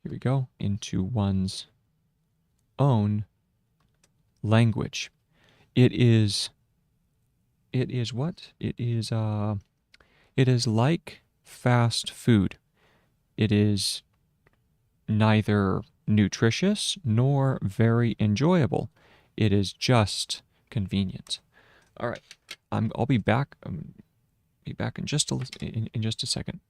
here we go into one's own language. It is what? It is like fast food. It is neither nutritious nor very enjoyable. It is just convenient. All right, I'll be back. Be back in in just a second.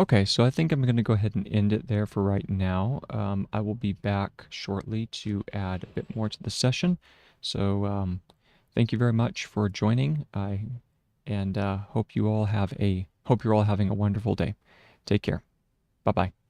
Okay, so I think I'm going to go ahead and end it there for right now. I will be back shortly to add a bit more to the session. So thank you very much for joining. And hope you're all having a wonderful day. Take care. Bye bye.